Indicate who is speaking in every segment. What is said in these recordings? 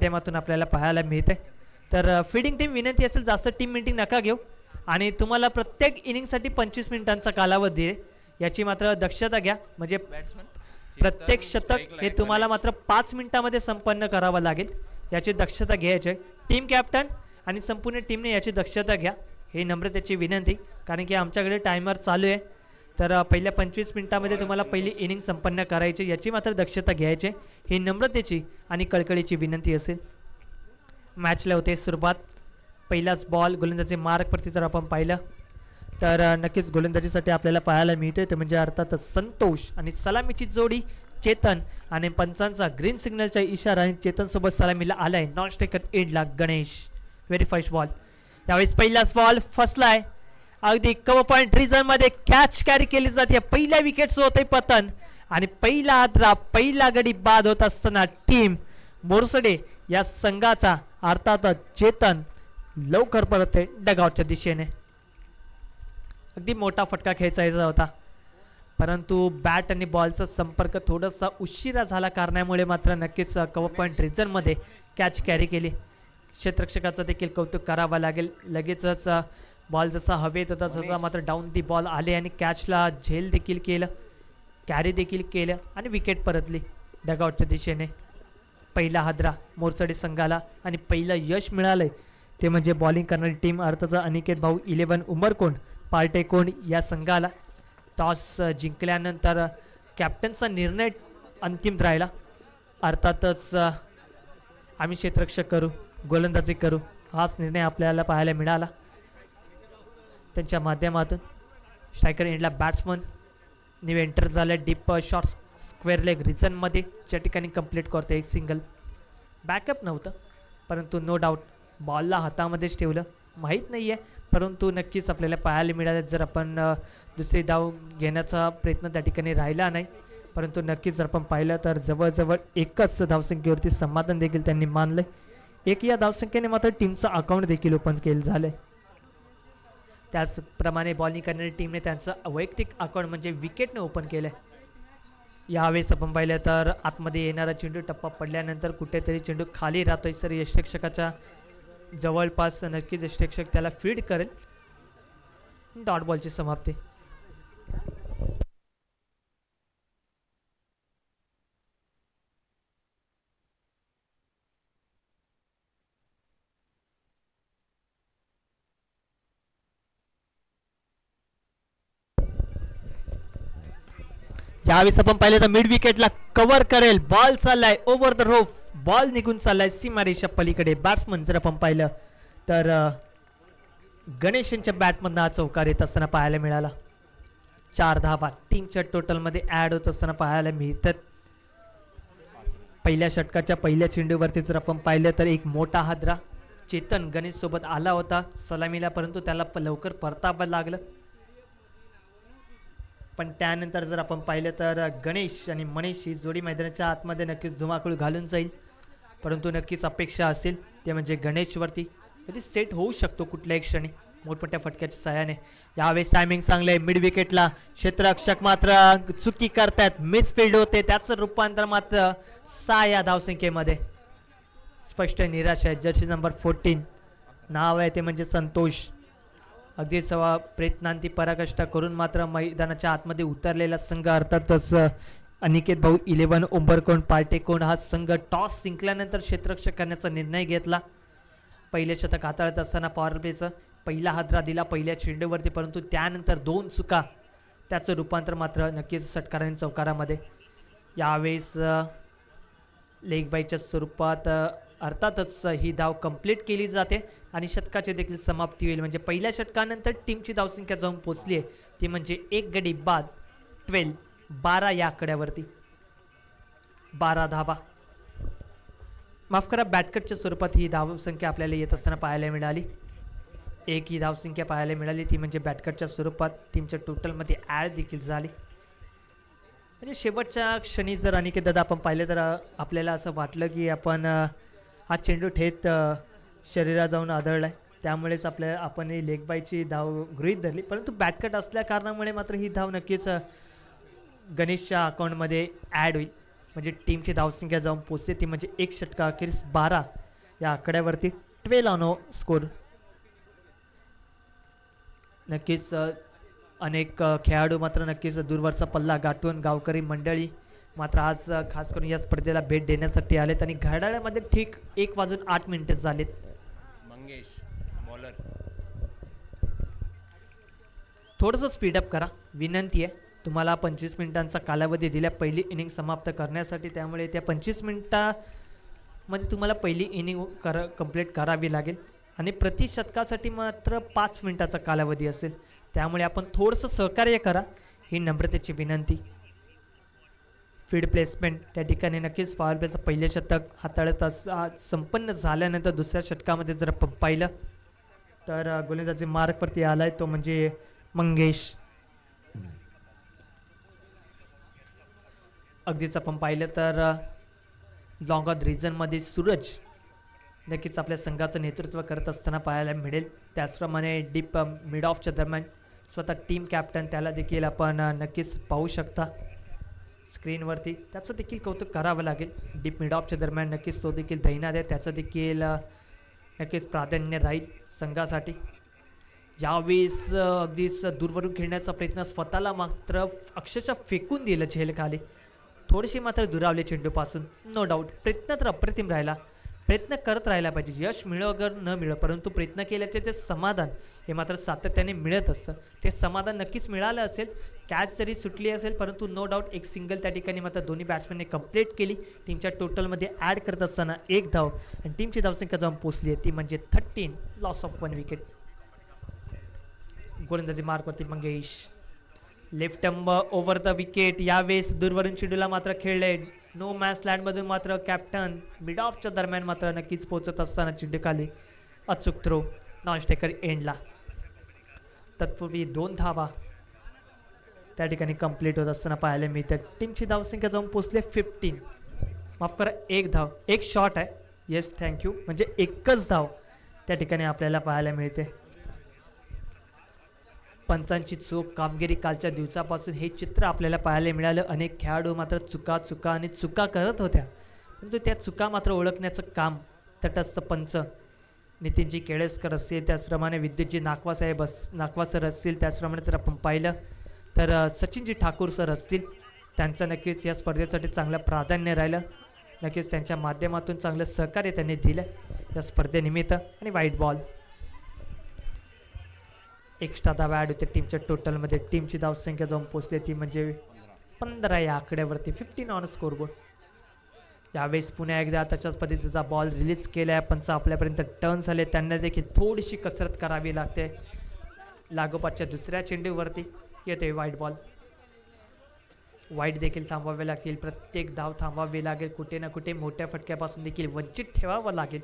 Speaker 1: माध्यमातून आपल्याला पाहायला मिळते. तर फील्डिंग टीम विनंती असेल जास्त टीम मीटिंग नका घेऊ आणि तुम्हाला प्रत्येक इनिंगसाठी 25 मिनिटांचा कालावधी आहे याची मात्र दक्षता घ्या. म्हणजे प्रत्येक शतक हे तुम्हाला मात्र 5 मिनिटांमध्ये संपन्न करावं लागेल याची दक्षता घ्यायची आहे. टीम कॅप्टन आणि संपूर्ण टीमने याची दक्षता घ्या ही नम्रतेची विनंती, कारण की आमच्याकडे टायमर चालू आहे. तर पहिल्या 25 मिनिटांमध्ये तुम्हाला पहिली इनिंग संपन्न करायची याची मात्र दक्षता घ्यायची ही नम्रतेची आणि कळकळीची विनंती असेल. मॅचला होते सुरुवात. पहिलाच बॉल गोलंदाजी मार्कवरती जर आपण पाहिलं तर नक्कीच गोलंदाजीसाठी आपल्याला पाहायला मिळते ते म्हणजे अर्थात संतोष आणि सलामीची जोडी चेतन आणि पंचांचा ग्रीन सिग्नलचा इशारा आणि चेतन सोबत सलामीला आलाय. नॉन स्ट्रायकर एंडला गणेश. Very first ball. यावेळेस पहिलाच बॉल फसलाय अगदी कव्हर पॉइंट रिजन मध्ये. कॅच कॅरी केली जाते. पहिल्या विकेटचं होते पतन आणि पहिला हादरा पहिला गडी बाद होत असताना टीम मोरसडे या संघाचा अर्थात चेतन लवकर परत आहे डगआउटच्या दिशेने. अगदी मोठा फटका खेचायचा होता परंतु बॅट आणि बॉलचा संपर्क थोडासा उशिरा झाला कारणामुळे मात्र नक्कीच कव्हर पॉइंट रिजन मध्ये कॅच कॅरी केली. क्षेत्ररक्षकाचं देखील कौतुक करावं लागेल. लगेचच बॉल जसा हवेत होता तसा मात्र डाऊन दी बॉल आले आणि कॅचला झेल देखील केलं, कॅरी देखील केलं आणि विकेट परतली डगआउटच्या दिशेने. पहिला हादरा मोरसडे संघाला आणि पहिलं यश मिळालंय ते म्हणजे बॉलिंग करणारी टीम अर्थात अनिकेत भाऊ 11 उमरकोंड पार्टेकोंड या संघाला. टॉस जिंकल्यानंतर कॅप्टनचा निर्णय अंतिम राहिला. अर्थातच आम्ही क्षेत्ररक्षक करू गोलंदाजी करू हाच निर्णय आपल्याला पाहायला मिळाला. त्यांच्या माध्यमातून स्ट्रायकर एंडला बॅट्समन न्यू एंटर झाले डीप शॉर्ट स्क्वेअर लेग रिजनमध्ये ज्या ठिकाणी कंप्लीट करतो एक सिंगल. बॅकअप नव्हतं परंतु नो डाऊट बॉलला हातामध्येच ठेवलं. माहीत नाही आहे परंतु नक्कीच आपल्याला पाहायला मिळालं जर आपण दुसरी धाव घेण्याचा प्रयत्न त्या ठिकाणी राहिला नाही परंतु नक्कीच जर आपण पाहिलं तर जवळजवळ एकच धावसंख्येवरती समाधान देखील त्यांनी मानलं. एक या धावसंख्येने मात्र टीमचं अकाउंट देखील ओपन केलं झालं. त्याचप्रमाणे बॉलिंग करणारी टीमने त्यांचं वैयक्तिक अकाउंट म्हणजे विकेटने ओपन केलं. यावेळेस आपण पाहिलं तर आतमध्ये येणारा चेंडू टप्पा पडल्यानंतर कुठेतरी चेंडू खाली राहतोय सर यष्टिरक्षकाच्या जवळपास. नक्कीच यष्टिरक्षक त्याला फीड करेल. डॉट बॉलची समाप्ती. यावेळेस आपण पाहिलं तर मिड विकेटला कव्हर करेल. बॉल चाललाय ओव्हर द रोफ. बॉल निघून चाललाय सीमारेषा पलीकडे. बॅट्समन जर आपण पाहिलं तर गणेश यांच्या बॅटमधनं हा चौकार येत असताना पाहायला मिळाला. 4 धावा टीमच्या टोटलमध्ये ऍड होत असताना पाहायला मिळतात. पहिल्या षटकाच्या पहिल्या चेंडूवरती जर आपण पाहिलं तर एक मोठा हादरा चेतन गणेश सोबत आला होता सलामीला परंतु त्याला लवकर परतावं लागलं. पण त्यानंतर जर आपण पाहिलं तर गणेश आणि मनीष ही जोडी मैदानाच्या आतमध्ये नक्कीच धुमाकूळ घालून जाईल परंतु नक्कीच अपेक्षा असेल ते म्हणजे गणेशवरती कधी सेट होऊ शकतो कुठल्याही क्षणी मोठमोठ्या फटक्याच्या सहाय्याने. यावेळेस टायमिंग चांगलं आहे. मिड विकेटला क्षेत्ररक्षक मात्र चुकी करतायत. मिसफिल्ड होते त्याचं रूपांतर मात्र 6 या धावसंख्येमध्ये. स्पष्ट निराश आहे. जर्सी नंबर 14 नाव आहे ते म्हणजे संतोष. अगदी सवा प्रयत्नांती पराकष्ट करून मात्र मैदानाच्या आतमध्ये उतरलेला संघ अर्थातच अनिकेत भाऊ 11 उंबरकोंड पार्टेकोंड हा संघ टॉस जिंकल्यानंतर क्षेत्ररक्षक करण्याचा निर्णय घेतला. पहिले शतक हाताळत असताना पॉवर प्लेचं पहिला हादरा दिला पहिल्या चेंडूवरती परंतु त्यानंतर 2 चुका त्याचं रूपांतर मात्र नक्कीच षटकार आणि चौकारामध्ये. यावेळेस लेग बायच्या स्वरूपात अर्थातच ही धाव कंप्लीट केली जाते आणि षटकाची देखील समाप्ती होईल. म्हणजे पहिल्या षटकानंतर टीमची धावसंख्या जाऊन पोहोचली आहे ती म्हणजे एक गडी बाद 12 या आकड्यावरती 12 धावा. माफ करा बॅटकटच्या स्वरूपात ही धावसंख्या आपल्याला येत असताना पाहायला मिळाली. एक ही धावसंख्या पाहायला मिळाली ती म्हणजे बॅटकटच्या स्वरूपात टीमच्या टोटलमध्ये ॲड देखील झाली. म्हणजे शेवटच्या क्षणी जर अनिकेत दादा आपण पाहिलं तर आपल्याला असं वाटलं की आपण हा चेंडू थेट शरीरात जाऊन आदळला आहे त्यामुळेच आपण ही लेग बायची धाव गृहीत धरली परंतु बॅटकट असल्या कारणामुळे मात्र ही धाव नक्कीच गणेशच्या अकाउंटमध्ये ॲड होईल. म्हणजे टीमची धावसंख्या जाऊन पोचते ती म्हणजे 1 षटका अखेरीस 12 या आकड्यावरती 12 स्कोर. नक्कीच अनेक खेळाडू मात्र नक्कीच दूरवरचा पल्ला गाठून गावकरी मंडळी मात्र आज खास करून या स्पर्धेला भेट देण्यासाठी आलेत आणि घड्याळामध्ये ठीक 1:08 झालेत.
Speaker 2: मंगेश बॉलर
Speaker 1: थोडंसं स्पीडअप करा विनंती आहे. तुम्हाला 25 मिनिटांचा कालावधी दिला पहिली इनिंग समाप्त करण्यासाठी, त्यामुळे त्या 25 मिनिटामध्ये तुम्हाला पहिली इनिंग कंप्लीट करावी लागेल आणि प्रति षटकासाठी मात्र 5 मिनिटाचा कालावधी असेल. त्यामुळे आपण थोडंसं सहकार्य करा ही नम्रतेची विनंती. फील्ड प्लेसमेंट त्या ठिकाणी नक्कीच पॉवर प्लेचं पहिले शतक हाताळत संपन्न झाल्यानंतर दुसऱ्या षटकामध्ये जर आपण पाहिलं तर गोलंदाजी मार्कवरती आलाय तो म्हणजे मंगेश. अगदीच आपण पाहिलं तर लॉंग ऑन रिजनमध्ये सूरज नक्कीच आपल्या संघाचं नेतृत्व करत असताना पाहायला मिळेल. त्याचप्रमाणे डीप मिड ऑफच्या दरम्यान स्वतः टीम कॅप्टन त्याला देखील आपण नक्कीच पाहू शकता स्क्रीनवरती. त्याचं देखील कौतुक करावं लागेल. डीप मिड ऑफच्या दरम्यान नक्कीच तो देखील दैनाद आहे, त्याचं देखील नक्कीच प्राधान्य राहील संघासाठी. यावेळेस अगदीच दूरवरून खेळण्याचा प्रयत्न स्वतःला मात्र अक्षरशः फेकून दिलं झेलखाली. थोडीशी मात्र दुरावले चेंडूपासून. नो डाऊट प्रयत्न तर अप्रतिम राहिला, प्रयत्न करत राहायला पाहिजे. यश मिळो अगर न मिळो परंतु प्रयत्न केल्याचे ते समाधान हे मात्र सातत्याने मिळत असतं. ते समाधान नक्कीच मिळालं असेल. कॅच जरी सुटली असेल परंतु नो डाऊट एक सिंगल त्या ठिकाणी मात्र दोन्ही बॅट्समॅनने कंप्लीट केली. टीमच्या टोटलमध्ये ॲड करत असताना 1 धाव आणि टीमची धावसंख्या जाऊन पोचली आहे ती म्हणजे 13. Loss of 1 wicket. गोलंदाजी मार्कवरती Mangesh. Left over the wicket. यावेळेस दूरवरून चेंडूला मात्र खेळले. नो मॅच लँडमधून मात्र कॅप्टन मिड ऑफच्या दरम्यान मात्र नक्कीच पोहोचत असताना चेंडूखाली अचूक थ्रो नॉन स्टेकर एंडला. तत्पूर्वी 2 धावा त्या ठिकाणी कंप्लीट होत असताना पाहायला मिळते. टीमची धावसंख्या जाऊन पोचले 15. माफ करा 1 धाव, 1 शॉट आहे. येस थँक्यू, म्हणजे 1च धाव त्या ठिकाणी आपल्याला पाहायला मिळते. पंचांची चूक कामगिरी कालच्या दिवसापासून हे चित्र आपल्याला पाहायला मिळालं. अनेक खेळाडू मात्र चुका करत होत्या परंतु त्या चुका मात्र ओळखण्याचं काम तटस्थ पंच नितीनजी केळेसकर असतील, त्याचप्रमाणे विद्युतजी नाकवा सर असतील, त्याचप्रमाणे जर आपण पाहिलं तर सचिनजी ठाकूर सर असतील. त्यांचं नक्कीच या स्पर्धेसाठी चांगलं प्राधान्य राहिलं. नक्कीच त्यांच्या माध्यमातून चांगलं सहकार्य त्यांनी दिलं या स्पर्धेनिमित्त. आणि वाईट बॉल. एक्स्ट्रा धावा ॲड होते टीमच्या टोटलमध्ये. टीमची धावसंख्या जाऊन पोचली ती म्हणजे 15 या आकड्यावरती 15 ऑन स्कोरबोर्ड. यावेळेस पुन्हा एकदा तशाच पद्धतीचा बॉल रिलीज केला आहे. पंच आपल्यापर्यंत टर्न झाले, त्यांना देखील थोडीशी कसरत करावी लागते. लागोपाठच्या दुसऱ्या चेंडूवरती येते वाईट बॉल. वाईट देखील थांबवावे लागतील, प्रत्येक धाव थांबवावी लागेल. कुठे ना कुठे मोठ्या फटक्यापासून देखील वंचित ठेवावं लागेल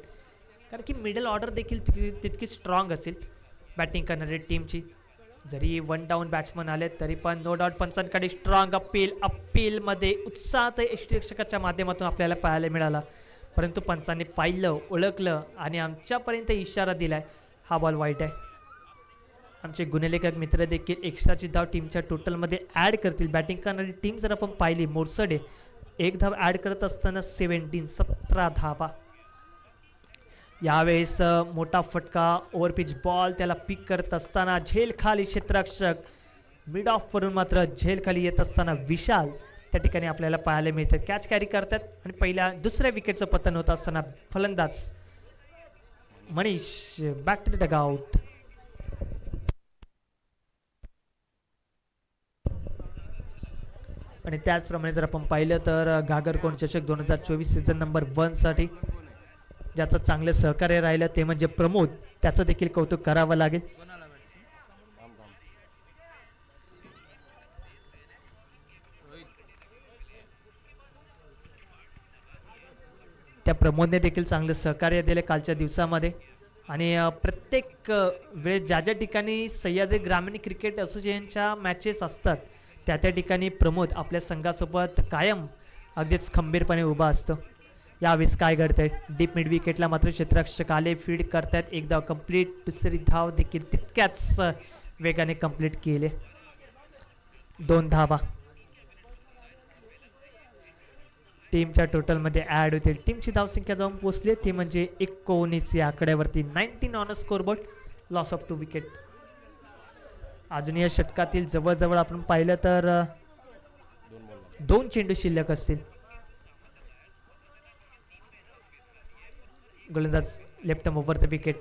Speaker 1: कारण की मिडल ऑर्डर देखील तितकी स्ट्रॉंग असेल बॅटिंग करणारी टीमची. जरी 1 डाऊन बॅट्समन आले तरी पण नो डाऊट पंचांकडे स्ट्रॉंग अपीलमध्ये उत्साह यष्टीरक्षकाच्या माध्यमातून आपल्याला पाहायला मिळाला. परंतु पंचांनी पाहिलं, ओळखलं आणि आमच्यापर्यंत इशारा दिलाय हा बॉल वाईट आहे. आमचे गुणलेखक मित्र देखील एक्स्ट्राची धाव टीमच्या टोटलमध्ये ॲड करतील. बॅटिंग करणारी टीम जर आपण पाहिली मोरसडे 1 धाव ॲड करत असताना 17 धावा. यावेळेस मोठा फटका ओव्हरपिच बॉल त्याला पिक करत असताना झेल खाली क्षेत्ररक्षक मिड ऑफ वरून मात्र झेल खाली येत असताना विशाल त्या ठिकाणी आपल्याला पाहायला मिळतं. कॅच कॅरी करतात आणि दुसऱ्या विकेटचं पतन होत असताना फलंदाज Manish back to the dugout. आणि त्याचप्रमाणे जर आपण पाहिलं तर घागरकोंड चषक 2024 सीझन नंबर 1 साठी ज्याचं चांगलं सहकार्य राहिलं ते म्हणजे प्रमोद, त्याचं देखील कौतुक करावं लागेल. त्या प्रमोदने देखील चांगलं सहकार्य दिले कालच्या दिवसामध्ये. आणि प्रत्येक वेळेस ज्या ज्या ठिकाणी सह्याद्री ग्रामीण क्रिकेट असोसिएशनच्या मॅचेस असतात त्या ठिकाणी प्रमोद आपल्या संघासोबत कायम अगदीच खंबीरपणे उभा असतो. यावेळेस काय घडतंय, डीप मिड विकेटला मात्र क्षेत्ररक्षक आले, फीड करतात. 1 धाव कंप्लीट, दुसरी धाव देखील तितक्याच वेगाने कंप्लीट केले. 2 धावा. टीमच्या टोटलमध्ये ॲड होतील. टीमची धावसंख्या जाऊन पोचली ती म्हणजे 19 या आकड्यावरती. 19 on a scoreboard, loss of 2 wicket. अजून या षटकातील जवळजवळ आपण पाहिलं तर 2 चेंडू शिल्लक असतील. गोलंदाज लेफ्ट ओव्हर द विकेट.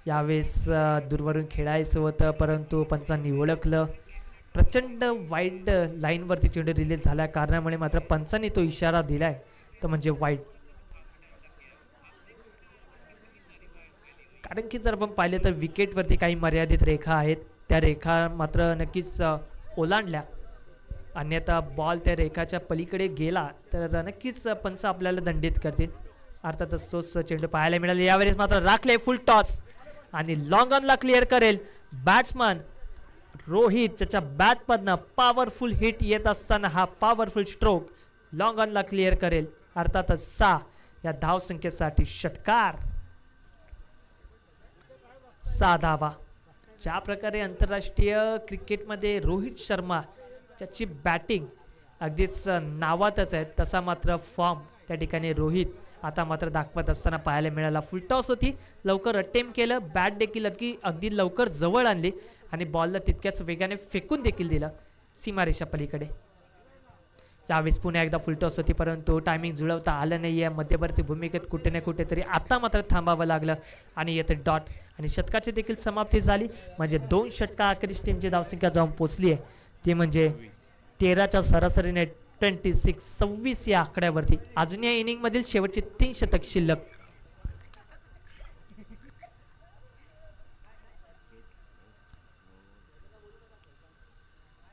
Speaker 1: यावेळेस दूरवरून खेळायचं होतं परंतु पंचांनी ओळखलं. प्रचंड वाईड लाईनवरती चेंडू रिलीज झाल्या कारणामुळे मात्र पंचांनी तो इशारा दिलाय तो म्हणजे वाईड. कारण की जर आपण पाहिले तर विकेटवरती काही मर्यादित रेखा आहेत, त्या रेखा मात्र नक्कीच ओलांडल्या, अन्यथा बॉल त्या रेखाच्या पलीकडे गेला तर नक्कीच पंच आपल्याला दंडित करतील. अर्थातच तोच चेंडू पाहायला मिळाले. यावेळेस मात्र राखले फुल टॉस आणि लॉंग ऑनला क्लिअर करेल बॅट्समन रोहित. त्याच्या बॅटमधनं पॉवरफुल हिट येत असताना हा पॉवरफुल स्ट्रोक लॉंग ऑनला क्लिअर करेल. अर्थातच 6 या धावसंख्येसाठी षटकार. 6 धावा. ज्या प्रकारे आंतरराष्ट्रीय क्रिकेटमध्ये रोहित शर्मा ज्याची बॅटिंग अगदीच नावातच आहे तसा मात्र फॉर्म त्या ठिकाणी रोहित आता मात्र दाखवत असताना पाहायला मिळाला. फुल टॉस होती, लवकर अटेम्प्ट केलं, बॅट देखील अगदी लवकर जवळ आणली आणि बॉलला तितक्याच वेगाने फेकून देखील दिलं सीमारेषा पलीकडे. यावेळेस पुन्हा एकदा फुल टॉस होती परंतु टायमिंग जुळवता आलं नाही आहे. मध्यवर्ती भूमिकेत कुठे ना कुठेतरी आता मात्र थांबावं लागलं आणि येते डॉट आणि षटकाची देखील समाप्ती झाली. म्हणजे 2 षटका अखेरीस टीमची धावसंख्या जाऊन पोचली आहे ती म्हणजे 13च्या सरासरीने 26 या आकड्यावरती. अजून या इनिंग मधील शेवटची 3 षटक शिल्लक.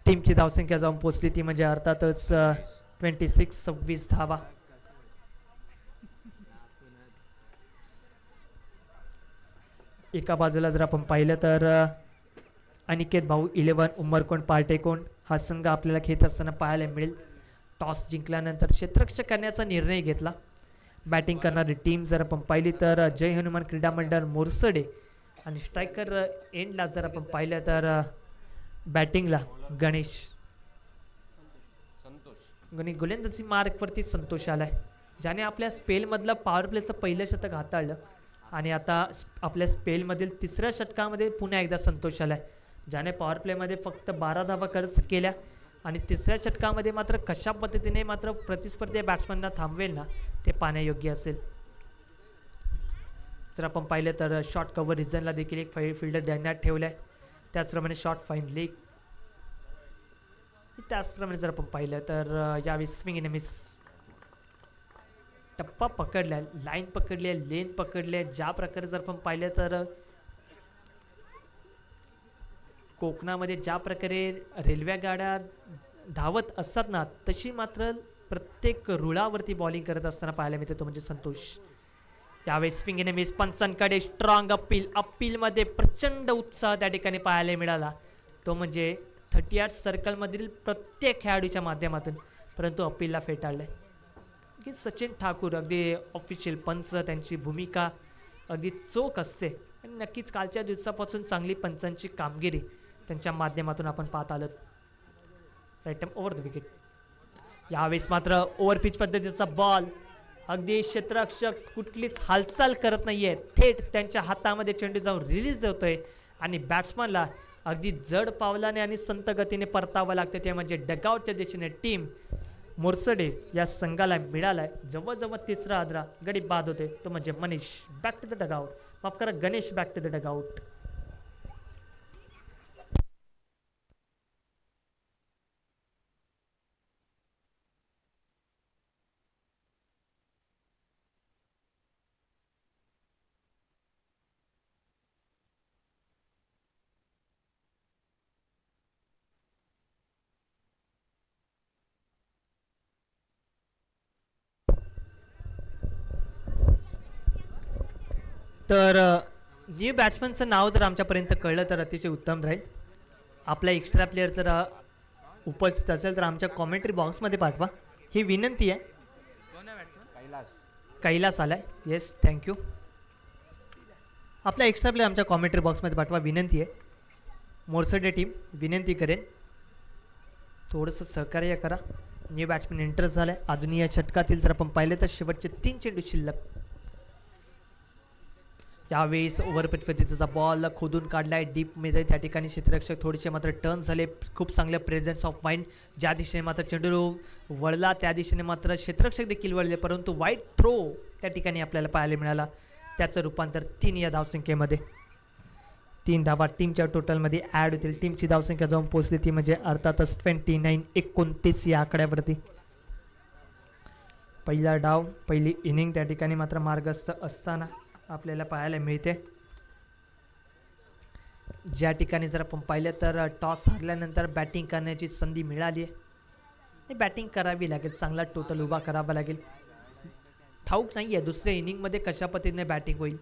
Speaker 1: टीमची धावसंख्या जाऊन पोचली ती म्हणजे अर्थातच 26 धावा. एका बाजूला जर आपण पाहिलं तर अनिकेत भाऊ 11 उमरकोंड पार्टेकोंड हा संघ आपल्याला खेळत असताना पाहायला मिळेल. टॉस जिंकल्यानंतर क्षेत्ररक्षक करण्याचा निर्णय घेतला. बॅटिंग करणारी टीम जर आपण पाहिली तर जय हनुमान क्रीडा मंडळ मोरसडे आणि स्ट्रायकर एंडला जर आपण पाहिलं तर बॅटिंगला गणेश गणेश गोलंदाजी मार्कवरती संतोष आलाय ज्याने आपल्या स्पेलमधलं पॉवर प्लेचं पहिलं षटक हाताळलं आणि आता आपल्या स्पेलमधील 3ऱ्या षटकामध्ये पुन्हा एकदा संतोष आलाय ज्याने पॉवर प्लेमध्ये फक्त 12 धावा खर्च केल्या आणि 3ऱ्या षटकामध्ये मात्र कशा पद्धतीने मात्र प्रतिस्पर्धी बॅट्समनना थांबवेल ना ते पाहण्यायोग्य असेल. जर आपण पाहिलं तर शॉर्ट कव्हर रिजनला देखील एक फिल्डर ध्यानात ठेवलाय. त्याचप्रमाणे शॉर्ट फाईन लेग. त्याचप्रमाणे जर आपण पाहिलं तर यावेळी स्विंग इन मिस टप्पा पकडलाय, लाईन पकडली आहे, लेन पकडली आहे. ज्या प्रकारे जर आपण पाहिलं तर कोकणामध्ये ज्या प्रकारे रेल्वे गाड्या धावत असतात ना तशी मात्र प्रत्येक रुळावरती बॉलिंग करत असताना पाहायला मिळते तो म्हणजे संतोष. यावेळी स्विंग इन मिस. पंचांकडे स्ट्रॉंग अपीलमध्ये प्रचंड उत्साह त्या ठिकाणी पाहायला मिळाला तो म्हणजे 38 सर्कलमधील प्रत्येक खेळाडूच्या माध्यमातून, परंतु अपीलला फेटाळलंय की सचिन ठाकूर अगदी ऑफिशियल पंच त्यांची भूमिका अगदी चोख असते आणि नक्कीच कालच्या दिवसापासून चांगली पंचांची कामगिरी त्यांच्या माध्यमातून आपण पाहत आलो. Right over the wicket. यावेळेस मात्र ओव्हरपिच पद्धतीचा बॉल अगदी क्षेत्ररक्षक कुठलीच हालचाल करत नाहीये, थेट त्यांच्या हातामध्ये चेंडू जाऊन रिलीज होतोय आणि बॅट्समनला अगदी जड पावलाने आणि संत गतीने परतावं लागते ते म्हणजे डगआउटच्या दिशेने टीम मोरसडे या संघाला मिळालाय जवळजवळ 3रा आदरा. गडी बाद होते तो म्हणजे Manish back to the dugout, माफ करा Ganesh back to the dugout. तर न्यू बॅट्समनचं नाव जर आमच्यापर्यंत कळलं तर अतिशय उत्तम राहील. आपला एक्स्ट्रा प्लेअर जर उपस्थित असेल तर आमच्या कॉमेंट्री बॉक्समध्ये पाठवा, ही विनंती आहे. कैलास आलाय. Yes thank you. आपला एक्स्ट्रा प्लेअर आमच्या कॉमेंट्री बॉक्समध्ये पाठवा, विनंती आहे. मोरसडे टीम विनंती करेन थोडंसं सहकार्य करा. न्यू बॅट्समॅन एंटर झालाय. अजूनही या षटकातील जर आपण पाहिले तर शेवटचे 3 चेंडू शिल्लक. यावेळेस ओव्हरपिच पद्धतीचा बॉल खोदून काढलाय डीप मध्ये. त्या ठिकाणी क्षेत्ररक्षक थोडेसे मात्र टर्न झाले. खूप चांगलं प्रेझेन्स ऑफ माइंड. ज्या दिशेने मात्र चेंडू वळला त्या दिशेने मात्र क्षेत्ररक्षक देखील वळले, परंतु वाईट थ्रो त्या ठिकाणी आपल्याला पाहायला मिळाला. त्याचं रूपांतर 3 या धावसंख्येमध्ये. 3 धावा टीमच्या टोटलमध्ये ॲड होतील. टीमची धावसंख्या जाऊन पोहोचली ती म्हणजे अर्थातच 29 या आकड्यावरती. पहिला डाव पहिली इनिंग त्या ठिकाणी मात्र मार्गस्थ असताना आपल्याला पाहायला मिळते. ज्या ठिकाणी जर आपण पाहिलं तर टॉस हरल्यानंतर बॅटिंग करण्याची संधी मिळाली आहे. बॅटिंग करावी लागेल, चांगला टोटल उभा करावा लागेल. ठाऊक नाही आहे दुसऱ्या इनिंगमध्ये कशा पद्धतीने बॅटिंग होईल.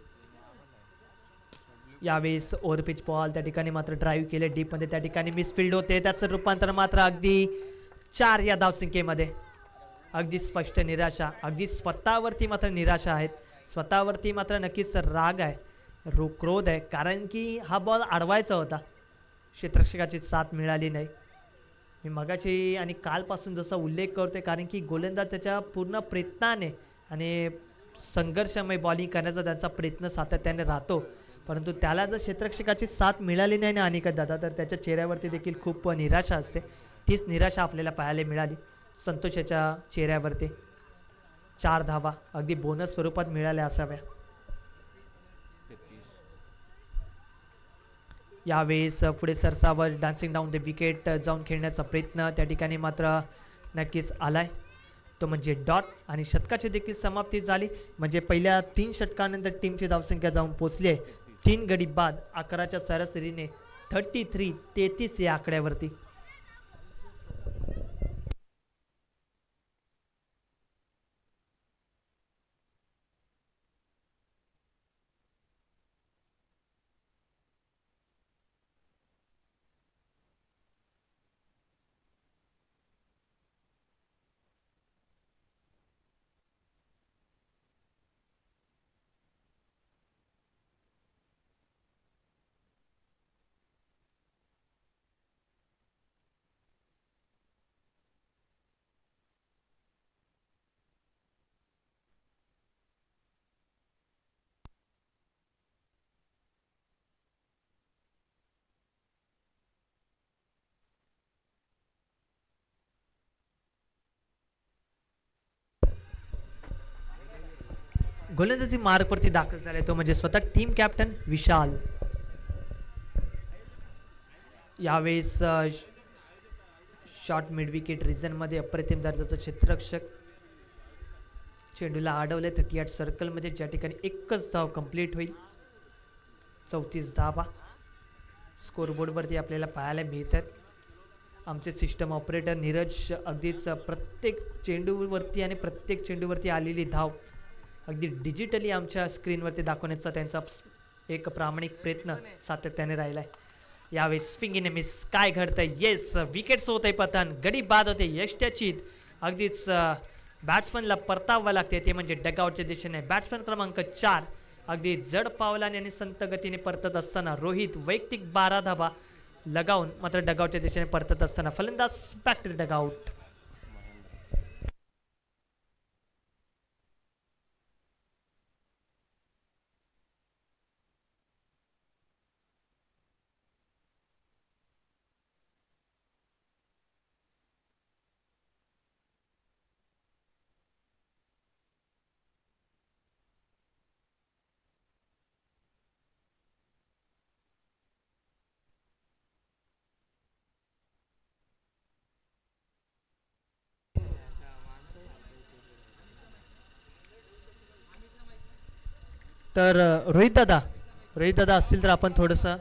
Speaker 1: यावेळेस ओव्हरपिच बॉल त्या ठिकाणी मात्र ड्राईव्ह केले डीपमध्ये. त्या ठिकाणी मिसफिल्ड होते. त्याचं रूपांतर मात्र अगदी 4 या धावसंख्येमध्ये. अगदी स्पष्ट निराशा. अगदी स्वतःवरती मात्र निराशा आहेत. स्वतःवरती मात्र नक्कीच राग आहे, क्रोध आहे. कारण की हा बॉल अडवायचा होता, क्षेत्ररक्षकाची साथ मिळाली नाही. मी मगाशी आणि कालपासून जसा उल्लेख करतोय, कारण की गोलंदाज त्याच्या पूर्ण प्रयत्नाने आणि संघर्षमय बॉलिंग करण्याचा त्यांचा प्रयत्न सातत्याने राहतो, परंतु त्याला जर क्षेत्ररक्षकाची साथ मिळाली नाही ना अनिकेत दादा, तर त्याच्या चेहऱ्यावरती देखील खूप निराशा असते. तीच निराशा आपल्याला पाहायला मिळाली संतोषाच्या चेहऱ्यावरती. 4 धावा अगदी बोनस स्वरूपात मिळाल्या असाव्या. यावेळेस पुढे सरसावर डान्सिंग डाऊन द विकेट जाऊन खेळण्याचा प्रयत्न त्या ठिकाणी मात्र नक्कीच आलाय, तो म्हणजे डॉट. आणि षटकाची देखील समाप्ती झाली. म्हणजे पहिल्या 3 षटकानंतर टीमची धावसंख्या जाऊन पोहोचली आहे 3 गडी बाद 11च्या सरासरीने 33 या आकड्यावरती. गोलंदाजी मार्कवरती दाखल झाले, तो म्हणजे स्वतः टीम कॅप्टन विशाल. यावेळेस शॉर्ट मिड विकेट रिझनमध्ये अप्रतिम दर्जाचं क्षेत्ररक्षक चेंडूला अडवले 38 सर्कलमध्ये, ज्या ठिकाणी एकच धाव कंप्लीट होईल. 34 धावा स्कोरबोर्डवरती आपल्याला पाहायला मिळतात. आमचे सिस्टम ऑपरेटर नीरज अगदीच प्रत्येक चेंडूवरती आणि प्रत्येक चेंडूवरती आलेली धाव अगदी डिजिटली आमच्या स्क्रीनवरती दाखवण्याचा त्यांचा एक प्रामाणिक प्रयत्न सातत्याने राहिला आहे. यावेळेस स्विंग इन मिस. काय घडतंय? येस, विकेट्स होत आहे पतन, गडी बाद होते यष्ट्याची. अगदीच बॅट्समनला परतावं लागते, ते म्हणजे डगआउटच्या दिशेने. बॅट्समन क्रमांक 4 अगदी जड पावलाने आणि संत गतीने परतत असताना रोहित वैयक्तिक 12 धावा लगावून मात्र डगआउटच्या दिशेने परतत असताना फलंदाज बॅक टू द डगआउट. तर रोहित दादा असतील तर आपण थोडंसं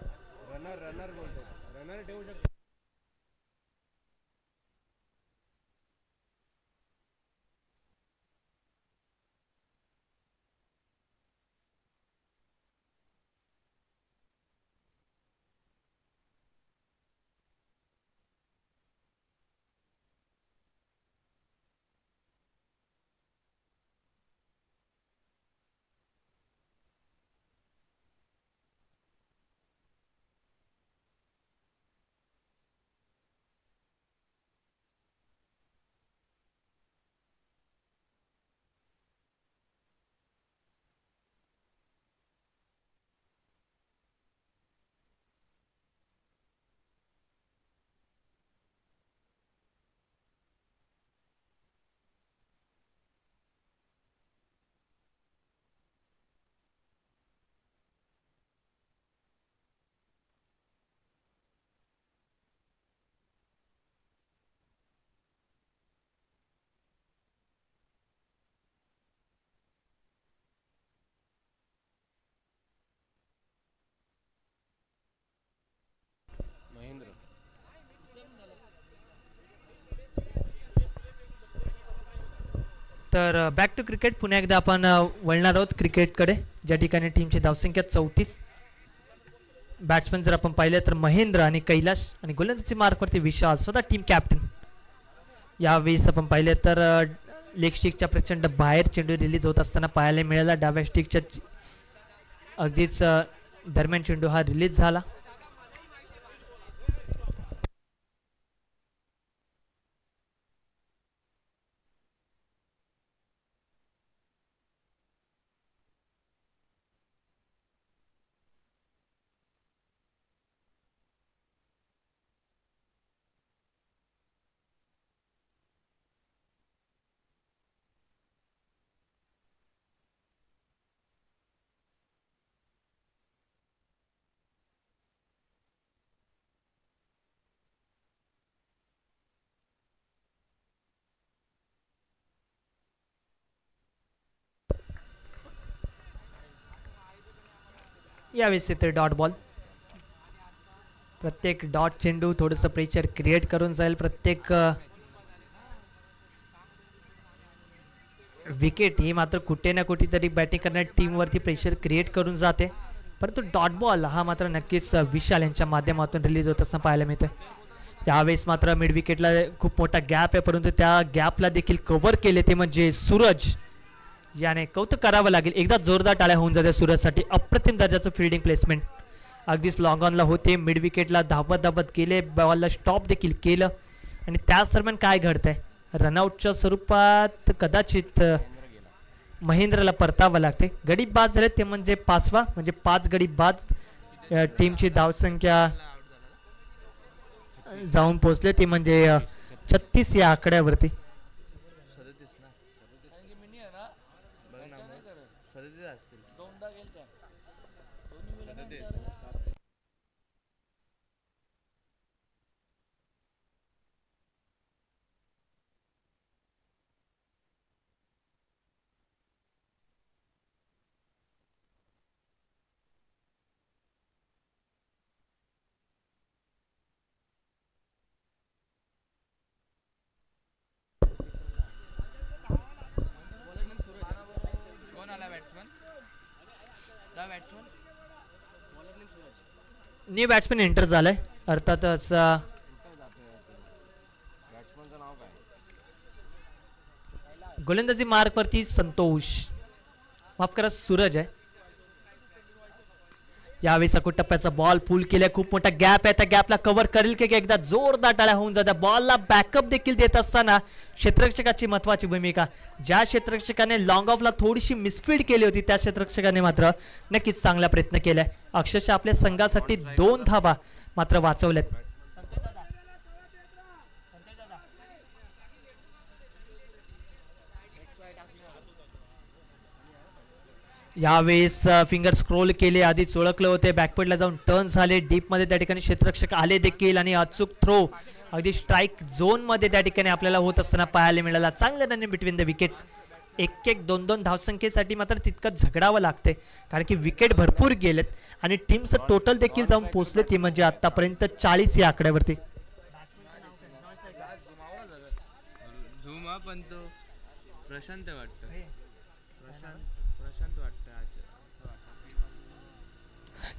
Speaker 1: तर बॅक टू क्रिकेट पुन्हा एकदा आपण वळणार आहोत क्रिकेटकडे, ज्या ठिकाणी टीमची धावसंख्या 34. बॅट्समन जर आपण पाहिलं तर महेंद्र आणि कैलाश, आणि गोलंदाजी मार्कवरती विशाल, स्वतः टीम कॅप्टन. यावेळेस आपण पाहिले तर लेग स्टिकच्या प्रचंड बाहेर चेंडू रिलीज होत असताना पाहायला मिळाला. डाव्या स्टिकच्या अगदीच दरम्यान चेंडू हा रिलीज झाला. यावेळेस येते डॉट बॉल. प्रत्येक डॉट चेंडू थोडंसं प्रेशर क्रिएट करून जाईल. प्रत्येक विकेट ही मात्र कुठे ना कुठेतरी बॅटिंग करणाऱ्या टीमवरती प्रेशर क्रिएट करून जाते, परंतु डॉट बॉल हा मात्र नक्कीच विशाल यांच्या माध्यमातून रिलीज होत असताना पाहायला मिळतोय. यावेळेस मात्र मिड विकेटला खूप मोठा गॅप आहे, परंतु त्या गॅपला देखील कव्हर केले ते म्हणजे सूरज याने कौतुक करावं लागेल. एकदा जोरदार टाळ्या होऊन जाते सूरजसाठी. अप्रतिम दर्जाचं फिल्डिंग प्लेसमेंट, अगदीच लॉंग ऑनला होते, मिड विकेटला धावत धावत गेले, बॉलला स्टॉप देखील केलं. आणि त्याच दरम्यान काय घडतंय, रनआउटच्या स्वरूपात कदाचित महेंद्रला परतावं लागते. गडी बाद झाले ते म्हणजे 5वा, म्हणजे 5 गडी बाद. टीमची धावसंख्या जाऊन पोहोचले ते म्हणजे 36 या आकड्यावरती. न्यू बॅट्समॅन एंटर झालाय, अर्थातच गोलंदाजी मार्कवरती संतोष, माफ करा सूरज आहे. यावेळी सकूट टप्प्याचा बॉल पूल केलाय, खूप मोठा गॅप आहे, त्या गॅपला कव्हर करेल की एकदा जोरदार टाळ्या होऊन जातात. बॉलला बॅकअप देखील देत असताना क्षेत्ररक्षकाची महत्वाची भूमिका. ज्या क्षेत्ररक्षकाने लॉंग ऑफला थोडीशी मिसफील्ड केली होती त्या क्षेत्ररक्षकाने मात्र नक्कीच चांगला प्रयत्न केलाय. अक्षरशः आपल्या संघासाठी 2 धावा मात्र वाचवल्यात. यावेळेस फिंगर स्क्रोल केले, आधीच ओळखले होते, बॅकफुटला जाऊन टर्न झाले, डीप मध्ये त्या ठिकाणी क्षेत्ररक्षक आले देखील आणि अचूक थ्रो अगदी स्ट्राईक झोन मध्ये त्या ठिकाणी आपल्याला होत असताना पाहायला मिळाला. चांगलं रनिंग बिटवीन द विकेट. 1-1 2-2 धावसंख्येसाठी मात्र तितकंच झगडावं लागते, कारण की विकेट भरपूर गेलेत आणि टीमचं टोटल देखील जाऊन पोहोचले ते म्हणजे आतापर्यंत 40 या आकड्यावरती.
Speaker 2: प्रशांत वाटतं.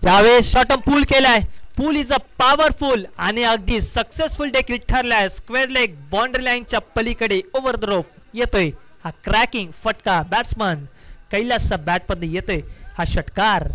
Speaker 1: यावेळेस शॉर्ट पूल केलाय. पूल इज अ पॉवरफुल आणि अगदी सक्सेसफुल देखील ठरलाय. स्क्वेअर लेग बाउंड्री लाईनच्या पलीकडे ओव्हर द रोप येतोय हा क्रॅकिंग फटका. बॅट्समन कैलासचा बॅट मध्ये येतोय हा षटकार.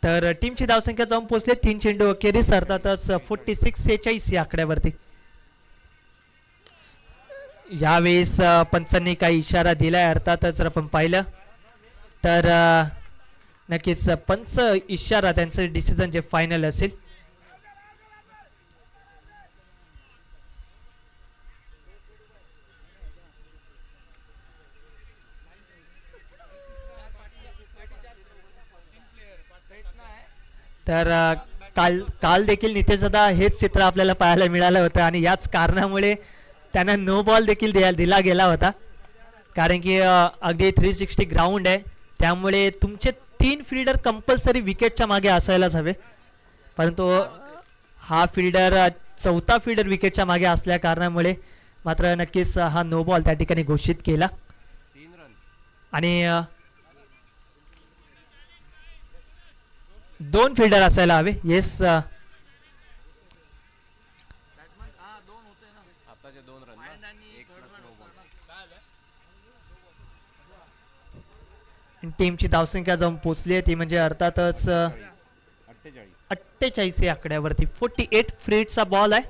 Speaker 1: तर टीमची धावसंख्या जाऊन पोहोचले 3 चेंडू अखेरीस, अर्थातच 46-46 या आकड्यावरती. यावेळेस पंचांनी काही इशारा दिलाय, अर्थातच जर आपण पाहिलं तर नक्कीच पंच इशारा त्यांचं डिसिजन जे फायनल असेल. तर काल काल देखील नितेश दादा हेच चित्र आपल्याला पाहायला मिळालं होतं आणि याच कारणामुळे त्यांना नो बॉल देखील दिला गेला होता. कारण की अगदी 360 ग्राउंड आहे, त्यामुळे तुमचे 3 फिल्डर कंपल्सरी विकेटच्या मागे असायलाच हवे. परंतु हा फिल्डर चौथा फिल्डर विकेटच्या मागे असल्या कारणामुळे मात्र नक्कीच हा नो बॉल त्या ठिकाणी घोषित केला. आणि 2 फिल्डर असायला हवे. येस, टीमची धावसंख्या जाऊन पोचली आहे ती म्हणजे अर्थातच 48 या आकड्यावरती. 48 फ्रीटचा बॉल आहे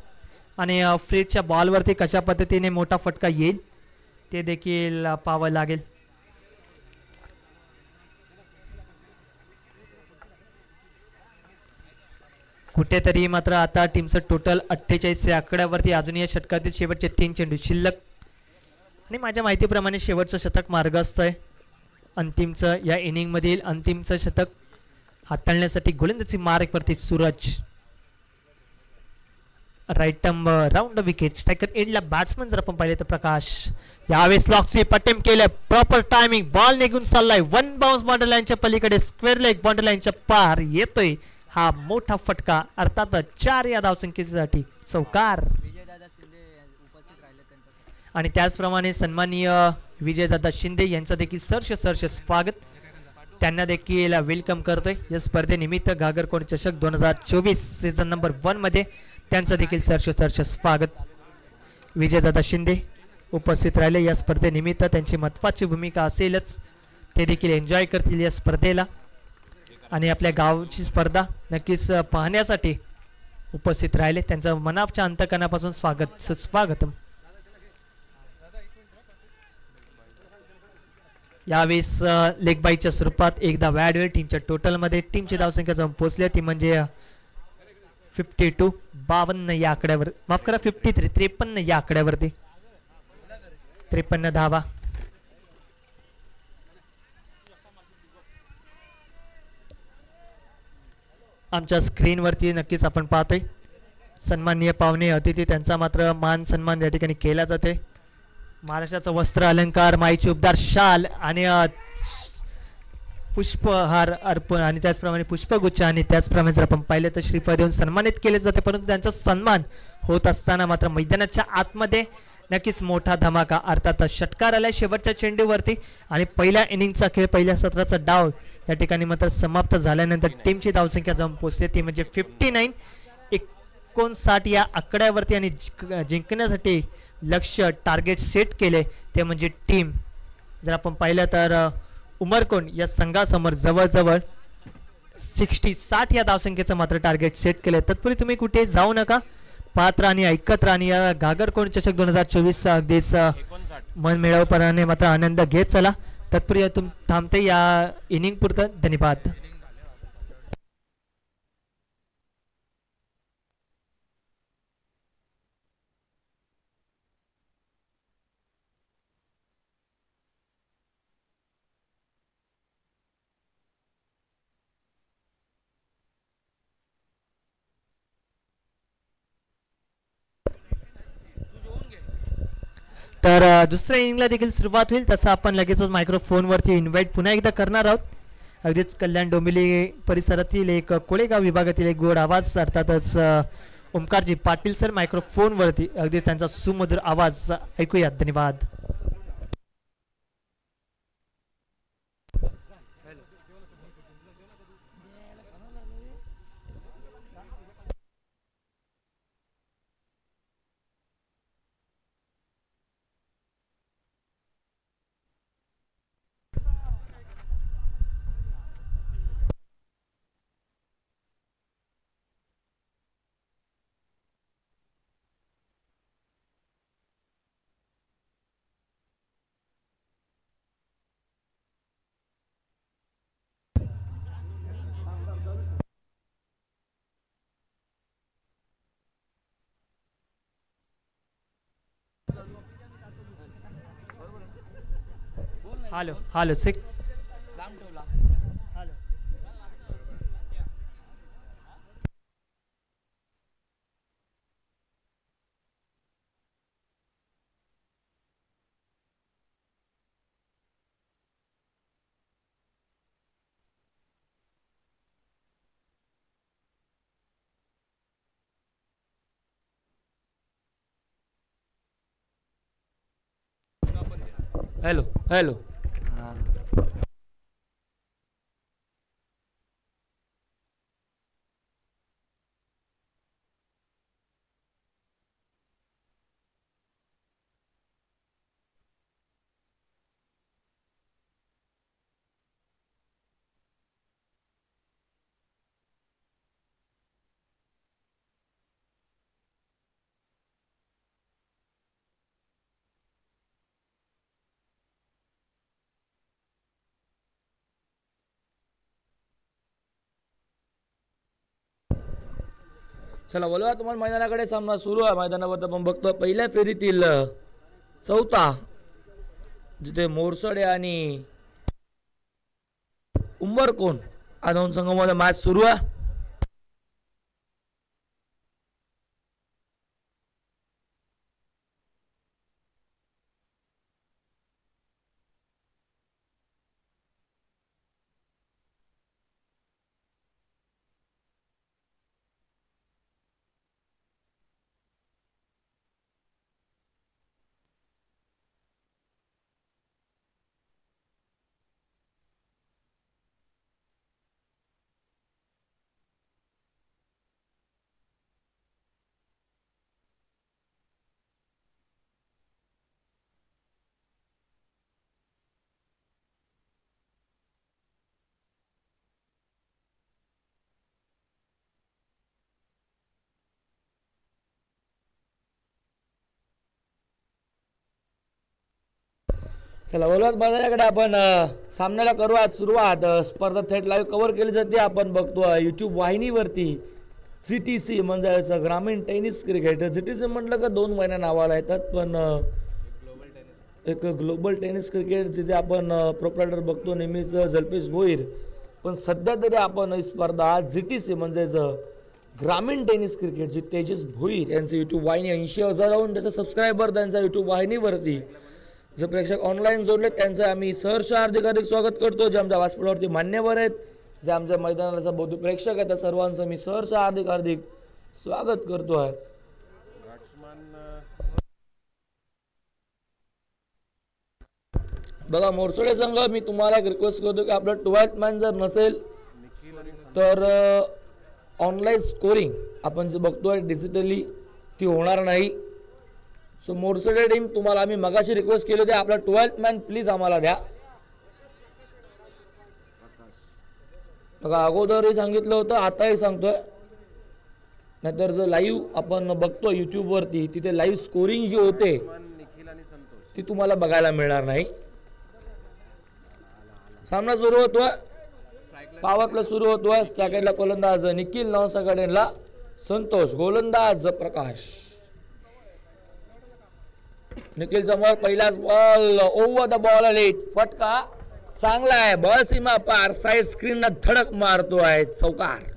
Speaker 1: आणि फ्रीटच्या बॉलवरती कशा पद्धतीने मोठा फटका येईल ते देखील पाहावं लागेल. कुठेतरी मात्र आता टीमचं टोटल 48 या आकड्यावरती. अजूनही या षटकातील शेवटचे 3 चेंडू शिल्लक आणि माझ्या माहितीप्रमाणे शेवटचं शतक मार्गस्थ आहे. अंतिमचं या इनिंगमधील अंतिमचं शतक हाताळण्यासाठी गोलंदाजी मार्गवरती Suraj. Right round wicket. Striker एंडला बॅट्समन जर आपण पाहिले तर प्रकाश. यावेळेस लॉक स्वीप अटेम्प्ट केलंय. Proper timing. बॉल निघून चाललाय. 1 बाउन्स बाउंड्री लाईनच्या पलीकडे स्क्वेअर लेग बाउंड्री लाईनच्या पार येतोय हा मोठा फटका. अर्थात 4 या धावसंख्येसाठी चौकार. आणि त्याचप्रमाणे सन्माननीय विजयदादा शिंदे यांचं देखील सहर्ष स्वागत. त्यांना देखील वेलकम करतोय या स्पर्धेनिमित्त. घागरकोट चषक 2024 सीझन नंबर 1 मध्ये त्यांचं देखील सहर्ष स्वागत. विजयदादा शिंदे उपस्थित राहिले या स्पर्धेनिमित्त. त्यांची महत्त्वाची भूमिका असेलच. ते देखील एन्जॉय करतील या स्पर्धेला आणि आपल्या गावची स्पर्धा नक्कीच पाहण्यासाठी उपस्थित राहिले. त्यांचं मनाच्या अंतकरणापासून स्वागत सुस्वागतम. यावेळेस लेग बाईच्या स्वरूपात एकदा वॅडवेल टीमच्या टोटलमध्ये टीमची धावसंख्या जाऊन पोहोचली ती म्हणजे 52. 52 या आकड्यावर, माफ करा 53, 53 या आकड्यावरती. 53 धावा. आमच्या स्क्रीनवरती नक्कीच आपण पाहतोय सन्माननीय पाहुणे अतिथी त्यांचा मात्र मान सन्मान या ठिकाणी केला जाते. महाराष्ट्राचा वस्त्र अलंकार, माईची उबदार शाल आणि पुष्पहार अर्पण आणि त्याचप्रमाणे पुष्पगुच्छ आणि त्याचप्रमाणे जर आपण पाहिलं तर श्रीफळ देऊन सन्मानित केले जाते. परंतु त्यांचा सन्मान होत असताना मात्र मैदानाच्या आतमध्ये नक्कीच मोठा धमाका. अर्थात षटकार आलाय शेवटच्या चेंडूवरती आणि पहिल्या इनिंगचा खेळ, पहिल्या सत्राचा डाव या ठिकाणी मात्र समाप्त झाल्यानंतर टीमची धावसंख्या जाऊन पोहोचली ती म्हणजे 59. 59 या आकड्यावरती आणि जिंकण्यासाठी लक्ष्य टार्गेट सेट केले ते म्हणजे टीम. जर आपण पाहिलं तर उमरकोंड या संघासमोर जवळजवळ 60 या धावसंख्येचं मात्र टार्गेट सेट केले. तत्पूर्वी तुम्ही कुठे जाऊ नका, पात्र आणि ऐकत राहा. या घागरकोट चषक 2024 अगदीच मन मिळवपणाने मात्र आनंद घेत चला. तत्पूर्वी थांबते या इनिंग पुरतं. धन्यवाद. तर दुसऱ्या इनिंगला देखील सुरुवात होईल. तसं आपण लगेचच मायक्रोफोनवरती इन्व्हाइट पुन्हा एकदा करणार आहोत. अगदीच कल्याण डोंबिवली परिसरातील एक कोळेगाव विभागातील एक गोड आवाज अर्थातच ओमकारजी पाटील सर मायक्रोफोनवरती अगदी त्यांचा सुमधुर आवाज ऐकूयात. धन्यवाद. हॅलो हॅलो सिक हॅलो.
Speaker 3: हॅलो हॅलो चला बोलवा तुम्हाला मैदानाकडे सामना सुरू आहे. मैदानावर आपण बघतो पहिल्या फेरीतील चौथा जिथे मोरसडे आणि उंबरकोण या दोन संघांमध्ये मॅच सुरू आहे. चला बोलवत बाजाराकडे आपण सामन्याला करूयात सुरुवात. स्पर्धा थेट लाईव्ह कव्हर केली जाते. आपण बघतो यूट्यूब वाहिनीवरती GTC म्हणजे ग्रामीण टेनिस क्रिकेट. GTC म्हटलं का दोन महिन्या नावाला येतात, पण एक ग्लोबल टेनिस क्रिकेट जिथे आपण प्रोप्रायटर बघतो नेहमीच जल्पेश भोईर, पण सध्या तरी आपण ही स्पर्धा GTC म्हणजेच ग्रामीण टेनिस क्रिकेट जी तेजस भोईर यांचं यूट्यूब वाहिनी 80,000 त्याचा सबस्क्रायबर त्यांचा यूट्यूब वाहिनीवरती जे प्रेक्षक ऑनलाईन जोडले त्यांचं आम्ही सहर्ष हार्दिक स्वागत करतो. जे आमच्या व्यासपीठावरती मान्यवर आहेत, जे आमच्या मैदानाचा बौद्ध प्रेक्षक आहेत, त्या सर्वांचं मी सहर्ष हार्दिक स्वागत करतो आहे. बघा मोरसोडे संघ, मी तुम्हाला एक रिक्वेस्ट करतो की आपलं 12th मॅन जर नसेल तर ऑनलाईन स्कोरिंग आपण जे बघतोय डिजिटली ती होणार नाही. सो मोरसोडे टीम, तुम्हाला आम्ही मगाशी रिक्वेस्ट केली होती आपला 12th मॅन प्लीज आम्हाला द्या. बघा अगोदरही सांगितलं होतं, आताही सांगतोय, नाहीतर जर लाईव्ह आपण बघतो यूट्यूबवरती तिथे लाईव्ह स्कोरिंग जी होते ती तुम्हाला बघायला मिळणार नाही. सामना सुरू होतोय, पॉवर प्ले सुरू होतोय. स्ट्रायकरला गोलंदाज निखिल, नॉन संतोष, गोलंदाज प्रकाश. निखिल समोर पहिलाच बॉल ओव्हर द बॉल आले, फटका चांगला आहे, बॉल सीमा पार, साइड स्क्रीनला धडक मारतो आहे, चौकार.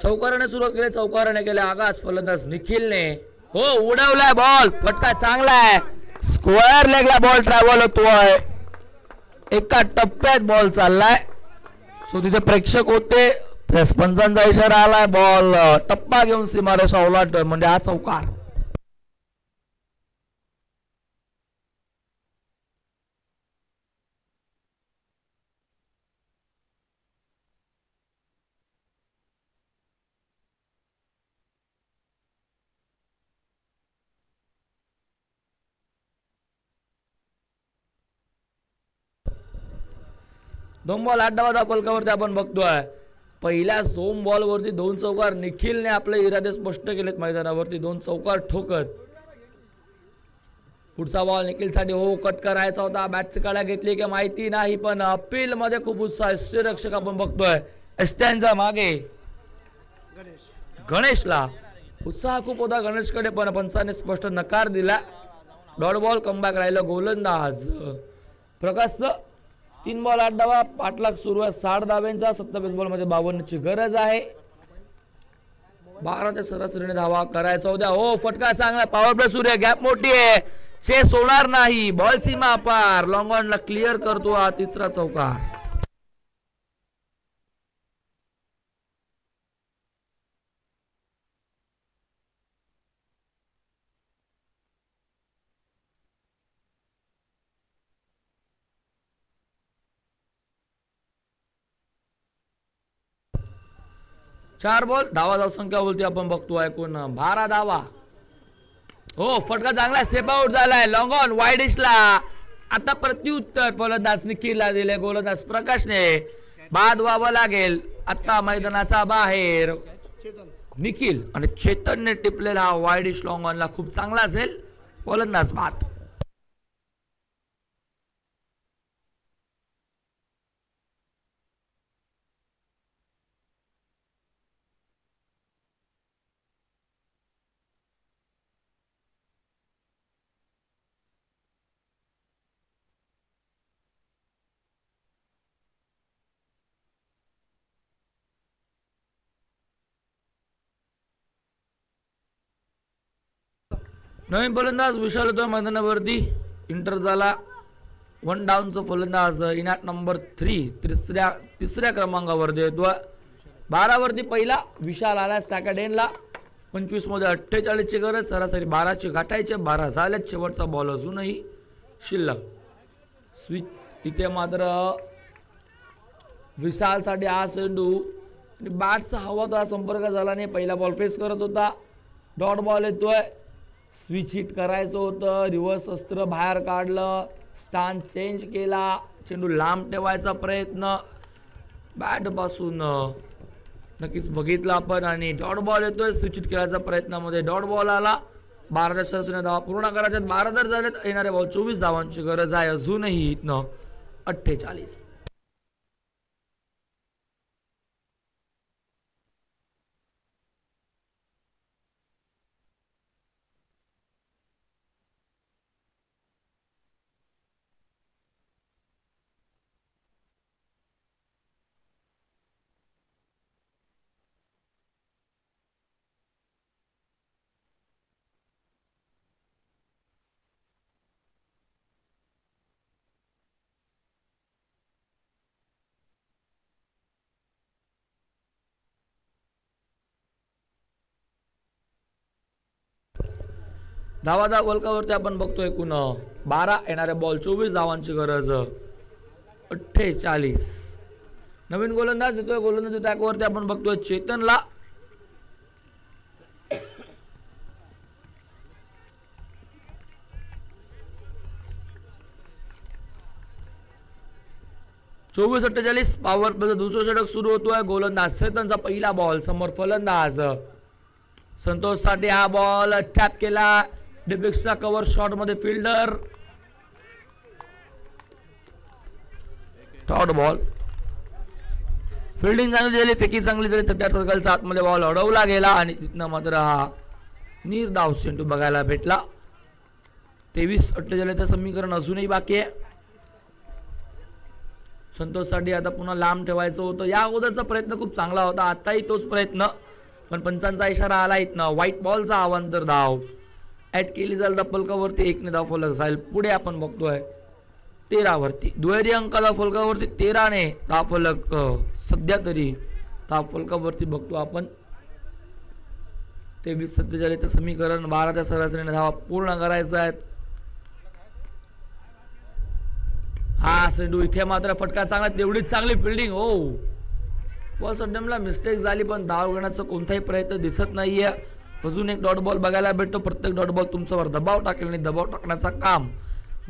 Speaker 3: चौकाराने सुरुवात केली, चौकाराने केले आगास फलंदाज निखिलने. हो उडवलाय बॉल, फटका चांगला आहे, स्क्वेअर लेगला बॉल ट्रॅव्हल होतोय, एका टप्प्यात बॉल चाललाय. सो तिथे प्रेक्षक होते, पंचांचा इशारा आलाय, बॉल टप्पा घेऊन सीमारेषा ओलांडतोय, म्हणजे हा चौकार. दोन बॉल 8 धावाच्या फलकावरती आपण बघतोय. पहिल्याच 2 बॉलवरती 2 चौकार निखिलने आपले इरादे स्पष्ट केलेत मैदानावरती, 2 चौकार ठोकत. पुढचा बॉल निखिलसाठी हो कट करायचा होता, बॅटची काळ्या घेतली की माहिती नाही, पण अपील मध्ये खूप उत्साह. श्रीरक्षक आपण बघतोय एस्टॅनच्या मागे गणेशला उत्साह खूप होता गणेशकडे, पण पंचाने स्पष्ट नकार दिला. डॉट बॉल कमबॅक राहिलं गोलंदाज प्रकाशचं. 3 बॉल 8 धावा, पाठलाग सुरू आहे 60 धाव्यांचा. 27 बॉल मध्ये 52 ची गरज आहे. 12 सरासरीने धावा करायचा होत्या. हो फटका चांगला, पॉवर प्ले सूर्य, गॅप मोठी आहे, चेस होणार नाही, बॉल सीमा पार, लॉंग ऑनला क्लिअर करतो हा तिसरा चौकार. चार बॉल, धावा धाव संख्या बोलते आपण बघतो ऐकून 12 धावा. हो फटका चांगला, स्टेप आउट झालाय, लॉंग ऑन वाईडिशला. आता प्रत्युत्तर फलंदाज निखिलला दिले, गोलंदाज प्रकाशने बाद व्हावं लागेल. आता मैदानाचा बाहेर निखिल आणि चेतनने टिपलेला हा वाईडिश लॉंग ऑनला खूप चांगला असेल, फलंदाज बाद. नवीन फलंदाज विशाल होतो मैदानावरती, इंटर झाला. 1 डाऊनचा फलंदाज इनाट नंबर 3 तिसऱ्या क्रमांकावर देतो. 12 वरती पहिला विशाल आला सॅकडेनला. 25 मध्ये 48 ची गरज, सरासरी 12 ची गाठायचे. 12 झाल्यात, शेवटचा बॉल अजूनही शिल्लक. स्विच इथे मात्र विशालसाठी हा चेंडू आणि बॅटचा हवा संपर्क झाला नाही, पहिला बॉल फेस करत होता. डॉट बॉल येतोय, स्विच हिट करायचं होतं, रिव्हर्स अस्त्र बाहेर काढलं, स्टान चेंज केला, चेंडू लांब ठेवायचा प्रयत्न बॅट पासून नक्कीच बघितला आपण. आणि डॉट बॉल येतोय, स्विच हिट करायचा प्रयत्नामध्ये डॉट बॉल आला. 12 सरासरीने धावा पूर्ण करायच्यात, 12 जर झालेत, येणारे बॉल 24 धावांची गरज आहे अजूनही. इथनं 48. धावाचा वर्ल्ड आपण बघतोय एकूण 12, येणारे बॉल 24 धावांची गरज 48. नवीन गोलंदाज येतोय, गोलंदाज टॅकवरती आपण बघतोय चेतनला. चोवीस 48 पॉवर प्ले दुसरं षटक सुरू होतोय. गोलंदाज चेतनचा पहिला बॉल, समोर फलंदाज संतोष साठी हा बॉल टॅप केला, डिफेक्सचा कव्हर शॉट मध्ये फिल्डर. डॉट बॉल, फिल्डिंग चांगली झाली, फेकी चांगली झाली, 38 सर्कलचा आतमध्ये बॉल अडवला गेला आणि तिथनं मात्र हा निर्धाव चेंडू बघायला भेटला. 23-48 समीकरण अजूनही बाकी आहे. संतोष साठी आता पुन्हा लांब ठेवायचं होतं. या अगोदरचा प्रयत्न खूप चांगला होता, आताही तोच प्रयत्न, पण पंचांचा इशारा आला इथनं. व्हाईट बॉलचा अवांतर धाव ऍड केली जाईल फलकावरती, 1 ने धाव फलक जाईल पुढे. आपण बघतोय 13 वरती दुहेरी अंकाचा फलकावरती 13 ने धाव फलक सध्या तरी धाव फलकावरती बघतो आपण. 23-47 समीकरण, 12 सरासरीने धावा पूर्ण करायचा आहेत. हा चेंडू इथे मात्र फटका चांगला, तेवढीच चांगली फिल्डिंग. हो फर्स्ट अटेम्प्टला मिस्टेक झाली, पण धाव घेण्याचा कोणताही प्रयत्न दिसत नाहीये. अजून एक डॉट बॉल बघायला भेटतो. प्रत्येक डॉट बॉल तुमच्यावर दबाव टाकेल आणि दबाव टाकण्याचा काम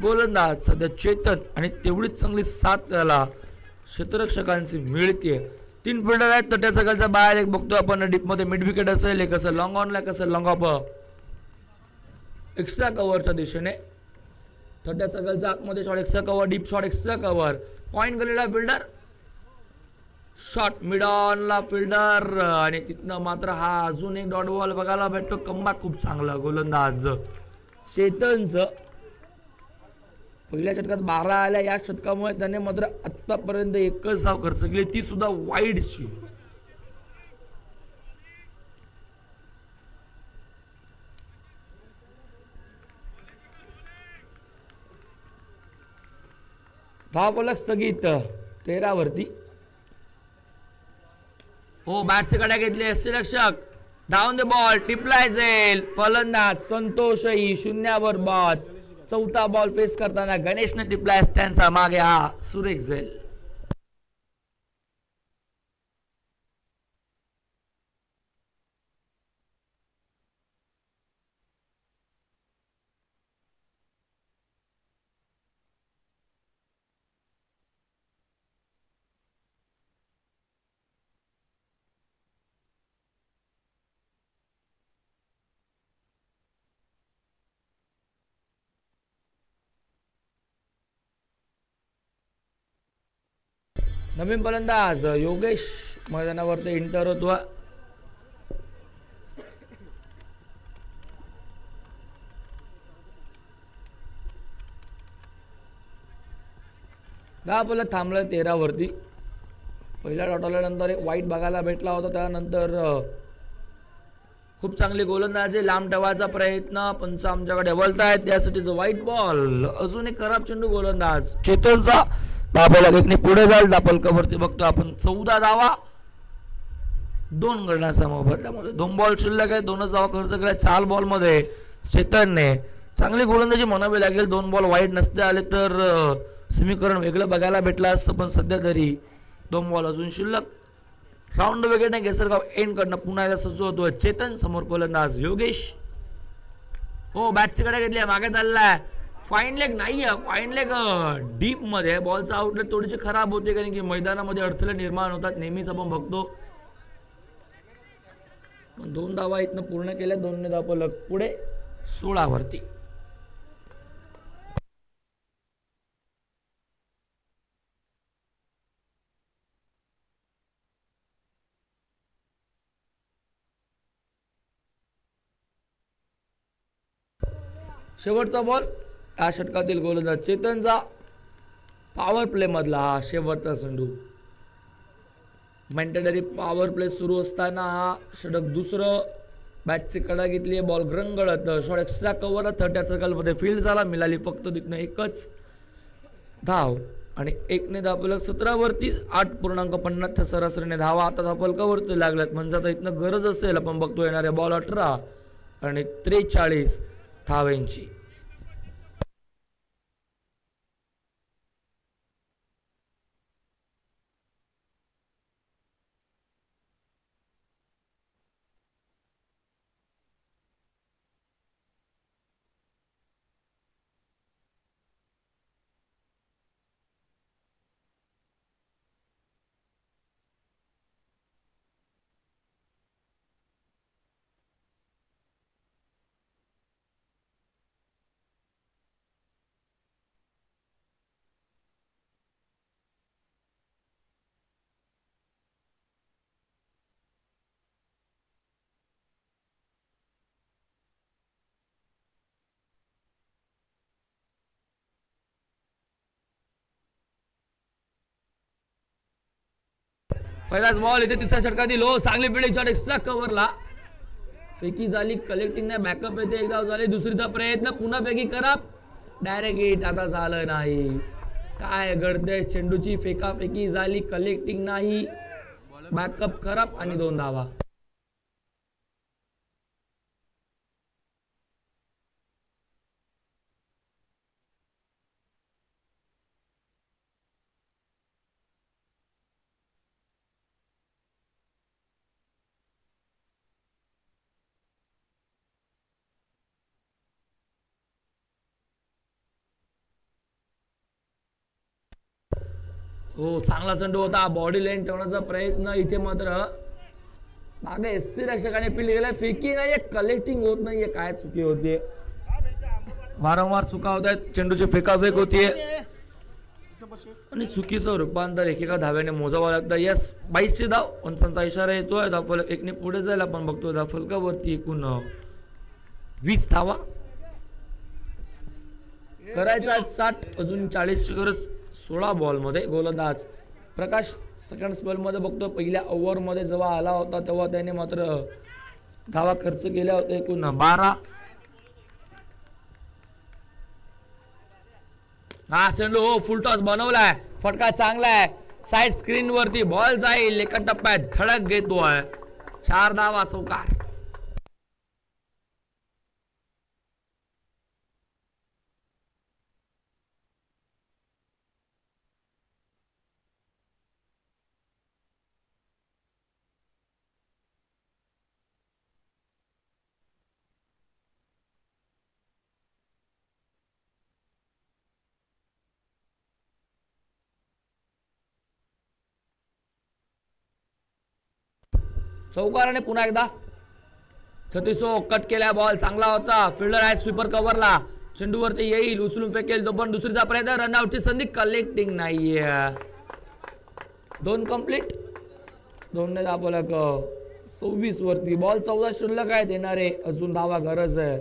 Speaker 3: गोलंदाज सध्या चेतन आणि तेवढीच चांगली साथ त्याला क्षेत्ररक्षकांची मिळते. 3 फिल्डर आहेत, तट्या सगळ्याचा बाहेर एक बघतो आपण. डीप मध्ये मिड विकेट असेल, एक असेल लॉंग ऑनला, एक असेल लॉंग ऑफ एक्स्ट्रा कव्हरच्या दिशेने. तट्या सगळ्याचा आतमध्ये shot extra cover, deep shot extra cover, point गेलेला फिल्डर, शॉट मिड ऑनला फिल्डर आणि तिथनं मात्र हा अजून एक डॉट बॉल बघायला भेटतो. कमबॅक खूप चांगला गोलंदाज चेतनचं. पहिल्या षटकात 12 आल्या, या षटकामुळे त्याने मात्र आतापर्यंत 1च धाव खर्च केली, ती सुद्धा वाईडची. धावफलक स्थगित 13 वरती. हो बॅटचे कडा घेतले यष्टीरक्षक. डाऊन द बॉल टिपलाय जाईल. फलंदाज संतोषही शून्यावर बाद. चौथा बॉल फेस करताना गणेशने टिपलाय त्यांचा मागे हा सुरेख झेल. नवीन फलंदाज योगेश मैदानावरती इंटर होतो. आपल्याला थांबलं 13 वरती. पहिल्या डॉट एक वाईट बघायला भेटला होता. त्यानंतर खूप चांगली गोलंदाजी, लांब ठेवायचा प्रयत्न, पंच आमच्याकडे बोलतायत त्यासाठी व्हाईट बॉल. अजून एक खराब चेंडू गोलंदाज चेतनचा. दाबोला एकने पुढे जाईल. दापलकावरती बघतो आपण 14 धावा 2 गणाचा मोबदल्यामध्ये. 2 बॉल शिल्लक आहे. 2च धावा खर्च केला 4 बॉल मध्ये चेतनने. चांगली गोलंदाजी म्हणावी लागेल. 2 बॉल वाईट नसते आले तर समीकरण वेगळं बघायला भेटलं असतं. पण सध्या तरी 2 बॉल अजून शिल्लक. राऊंड वगैरे केसरगाव एंड कडनं पुन्हा एकदा सज्ज होतो चेतन. समोर फलंदाज योगेश. हो बॅटची कडे घेतली, मागे चाललाय. फाईन लेग नाही आहे. फाईन लेग डीप मध्ये. बॉलचा आउटलेट थोडीशी खराब होते कारण की मैदानामध्ये अडथळे निर्माण होतात नेहमीच आपण बघतो. 2 धावा इथनं पूर्ण केल्या. 2 धावा पुढे 16 वरती. शेवटचा बॉल या षटकातील गोलंदाज चेतनचा. पॉवर प्ले मधला हा शेवटचा चेंडू. मॅन्डेटरी पॉवर प्ले सुरू असताना हा षटक दुसरं. बॅटची कडा घेतली. बॉल ग्रंगळत शॉट एक्स्ट्रा कव्हर 30 सर्कलमध्ये फील्ड झाला. मिळाली फक्त तिथनं एकच धाव आणि 1ने धावफलक 17 वरती. 8.50 सरासरीने धावा आता धावफलकावरती लागल्यात. म्हणजे आता इथनं गरज असेल आपण बघतो येणारे बॉल 18 आणि 43 धावांची. पहिलाच बॉल इथे तिसऱ्या षटकातील. हो चांगली फिल्डिंग शॉट एक्स्ट्रा कव्हरला. फेकी झाली. कलेक्टिंग नाही. बॅकअप येते. एक धाव झाली. दुसरीचा प्रयत्न पुन्हा फेकी करा. डायरेक्ट हिट आता झालं नाही. काय घडतंय. चेंडूची फेकाफेकी झाली. कलेक्टिंग नाही. बॅकअप खराब आणि 2 धावा. हो चांगला चेंडू होता. बॉडी लाईन ठेवण्याचा प्रयत्न इथे मात्र मागे एससी रक्षकाने फील्ड केला. फेकी नाहीये. कलेक्टिंग होत नाहीये. काय चुकी होते. वारंवार चुका होत आहेत. चेंडूची फेकाफेक होतीये आणि चुकीचं रूपांतर एकेका धाव्याने मोजावं लागतं. यस 22ची धाव. पंचांचा इशारा येतोय. धावफलक 1ने पुढे जायला आपण बघतोय. धावफलकावरती एकूण 20 धावा. करायचा 60 अजून 40ची गरज. 16 बॉल मध्ये. गोलंदाज प्रकाश सेकंड स्पेल मध्ये बघतो. पहिल्या ओव्हर मध्ये जेव्हा आला होता तेव्हा त्याने मात्र धावा खर्च केल्या होत्या एकूण 12. हा चेंडू हो फुल टॉस बनवलाय, फटका चांगला आहे, साईड स्क्रीन वरती बॉल जाईल, एका टप्प्यात धडक घेतोय, 4 धावा चौकार. चौकाराने पुन्हा एकदा 36 कट केला बॉल, चांगला होता, फिल्डर आहे स्वीपर कव्हरला, चेंडूवरती येईल, उचलून फेकेल, तो पण दुसरीचा प्रयत्न, रनआउटची संधी, कलेक्टिंग नाहीये, 2 कंप्लीट, 2 ने दाबला 26 वरती बॉल, 14 शिल्लक आहे, देणारे अजून धावा गरज आहे,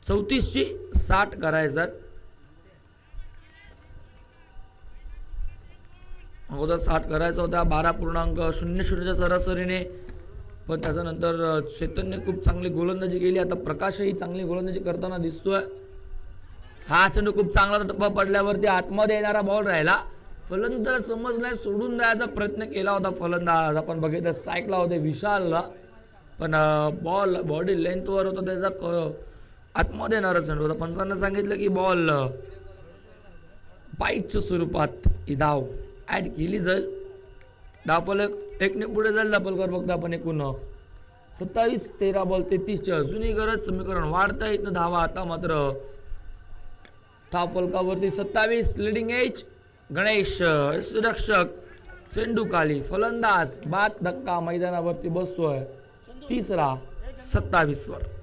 Speaker 3: 34 ची 60 करायचं. अगोदर 60 करायचा होता 12.00च्या सरासरीने, पण त्याच्यानंतर चैतन्य खूप चांगली गोलंदाजी केली, आता प्रकाशही चांगली गोलंदाजी करताना दिसतोय. हा चेंडू खूप चांगला टप्पा पडल्यावरती आतमध्ये येणारा बॉल राहिला, फलंदाज समजलाय, सोडून द्यायचा प्रयत्न केला होता फलंदाज, आपण बघितलं स्ट्राईकला होते विशालला, पण बॉल बॉडी लेंथवर होता, त्याचा आतमध्ये येणारा चेंडू होता, पंचांना सांगितलं की बॉल बाईटच्या स्वरूपात ही धाव ऍड केली जाईल, धावफलक 1 ने पुढे जाईल, धावफलकावर बघता आपण एकूण 27, 13 बॉल 33 ची अजूनही गरज, समीकरण वाढता येत ना धावा, आता मात्र धावफलकावरती 27, लिडिंग एज गणेश सुरक्षक, चेंडू खाली, फलंदाज बाद धक्का मैदानावरती बसतोय, तिसरा 27 वर.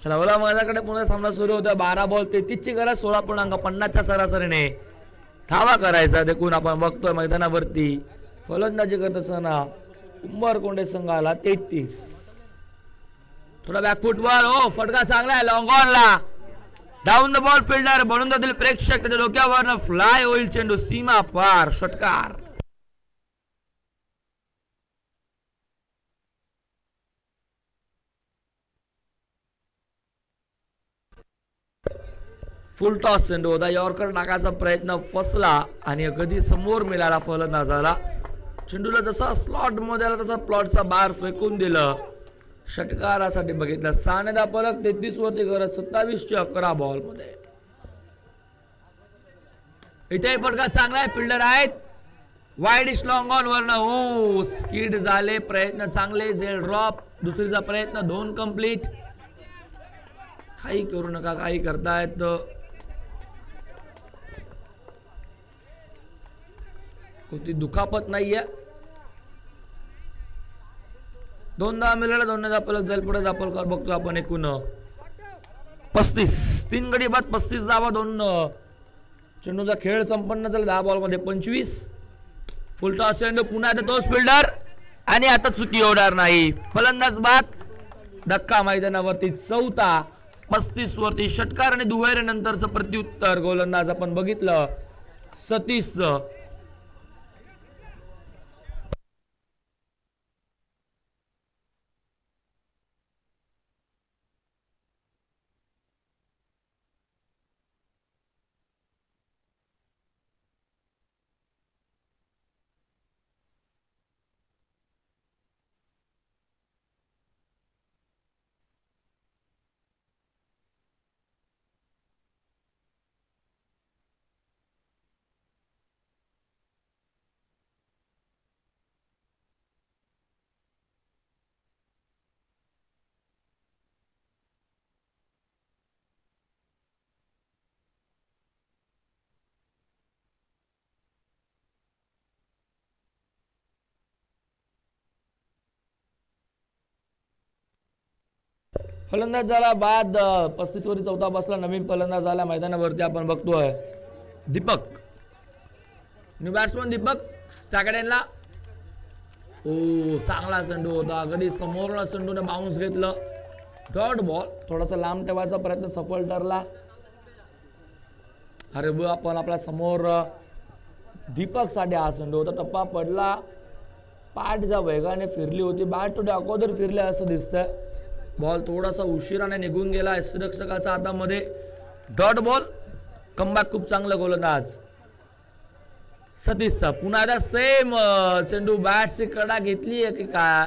Speaker 3: चला बोला, माझ्याकडे पुन्हा सामना सुरू होता, 12 बॉल 33 ची गरज, 16.50च्या सरासरीने धावा करायचा, देखून आपण बघतोय मैदानावरती फलंदाजी करत असताना उंबरकोंडे संघाला 33, थोडा बॅकफुटवर, हो फटका चांगला आहे, लॉंग ऑनला, डाऊन द बॉल, फिल्डर बनून जातील प्रेक्षक, त्याच्या डोक्यावर फ्लाय होईल चेंडू, सीमा पार, षटकार. फुल टॉस चेंडू होता, यॉर्कर टाकायचा प्रयत्न फसला आणि अगदी समोर मिळाला फलंदाजाला, चेंडूला जसा स्लॉट मध्ये आला तसा प्लॉटचा बार फेकून दिलं, षटकारासाठी बघितलं, 6 ने धावफलक, 33 वरती गरज, 27 ची 11 बॉल मध्ये. इथे फटका चांगला आहे, फिल्डर आहेत, वाईड इश लॉंग ऑन वरन, हो स्किड झाले, प्रयत्न चांगले, झेल ड्रॉप, दुसरीचा प्रयत्न, 2 कंप्लीट, काही करू नका, काही करतायत, कोणती दुखापत नाहीये, 2 धावा मिळाला, 2 ने धावफलक जाईल पुढे, धावफलकावर बघतो आपण एकूण 35, 3 गडी बाद 35 धावा, 2 चेंडूचा खेळ संपन्न झाला, 10 बॉल मध्ये 25, फुल टॉस चेंडू, पुन्हा तोच फिल्डर आणि आता चुकी होणार नाही, फलंदाज बाद, धक्का मैदानावरती, चौथा 35 वरती, षटकार आणि दुहेरीनंतरचं प्रत्युत्तर, गोलंदाज आपण बघितलं सतीश फलंदाज झाला बाद 35 वरती चौथा बसला. नवीन फलंदाज झाला मैदानावरती आपण बघतोय दीपक. न्यू बॅट्समन दीपक स्टॅकडेनला. चांगला चेंडू होता, अगदी समोर चेंडूने बाउन्स घेतलं. डॉट बॉल थोडासा लांब ठेवायचा प्रयत्न सफल ठरला. अरे आपण आपल्या समोर दीपक साठी हा चेंडू होता. टप्पा पडला, पाठ ज्या वेगाने फिरली होती, बॅट थोडी अगोदर फिरले असं दिसतंय. बॉल थोडासा उशिराने निघून गेला यष्टीरक्षकाच्या हातामध्ये. Dot ball. कमबॅक खूप चांगलं गोलंदाज सतीशचा. पुन्हा एकदा सेम चेंडू, बॅटची कडा घेतली आहे की काय,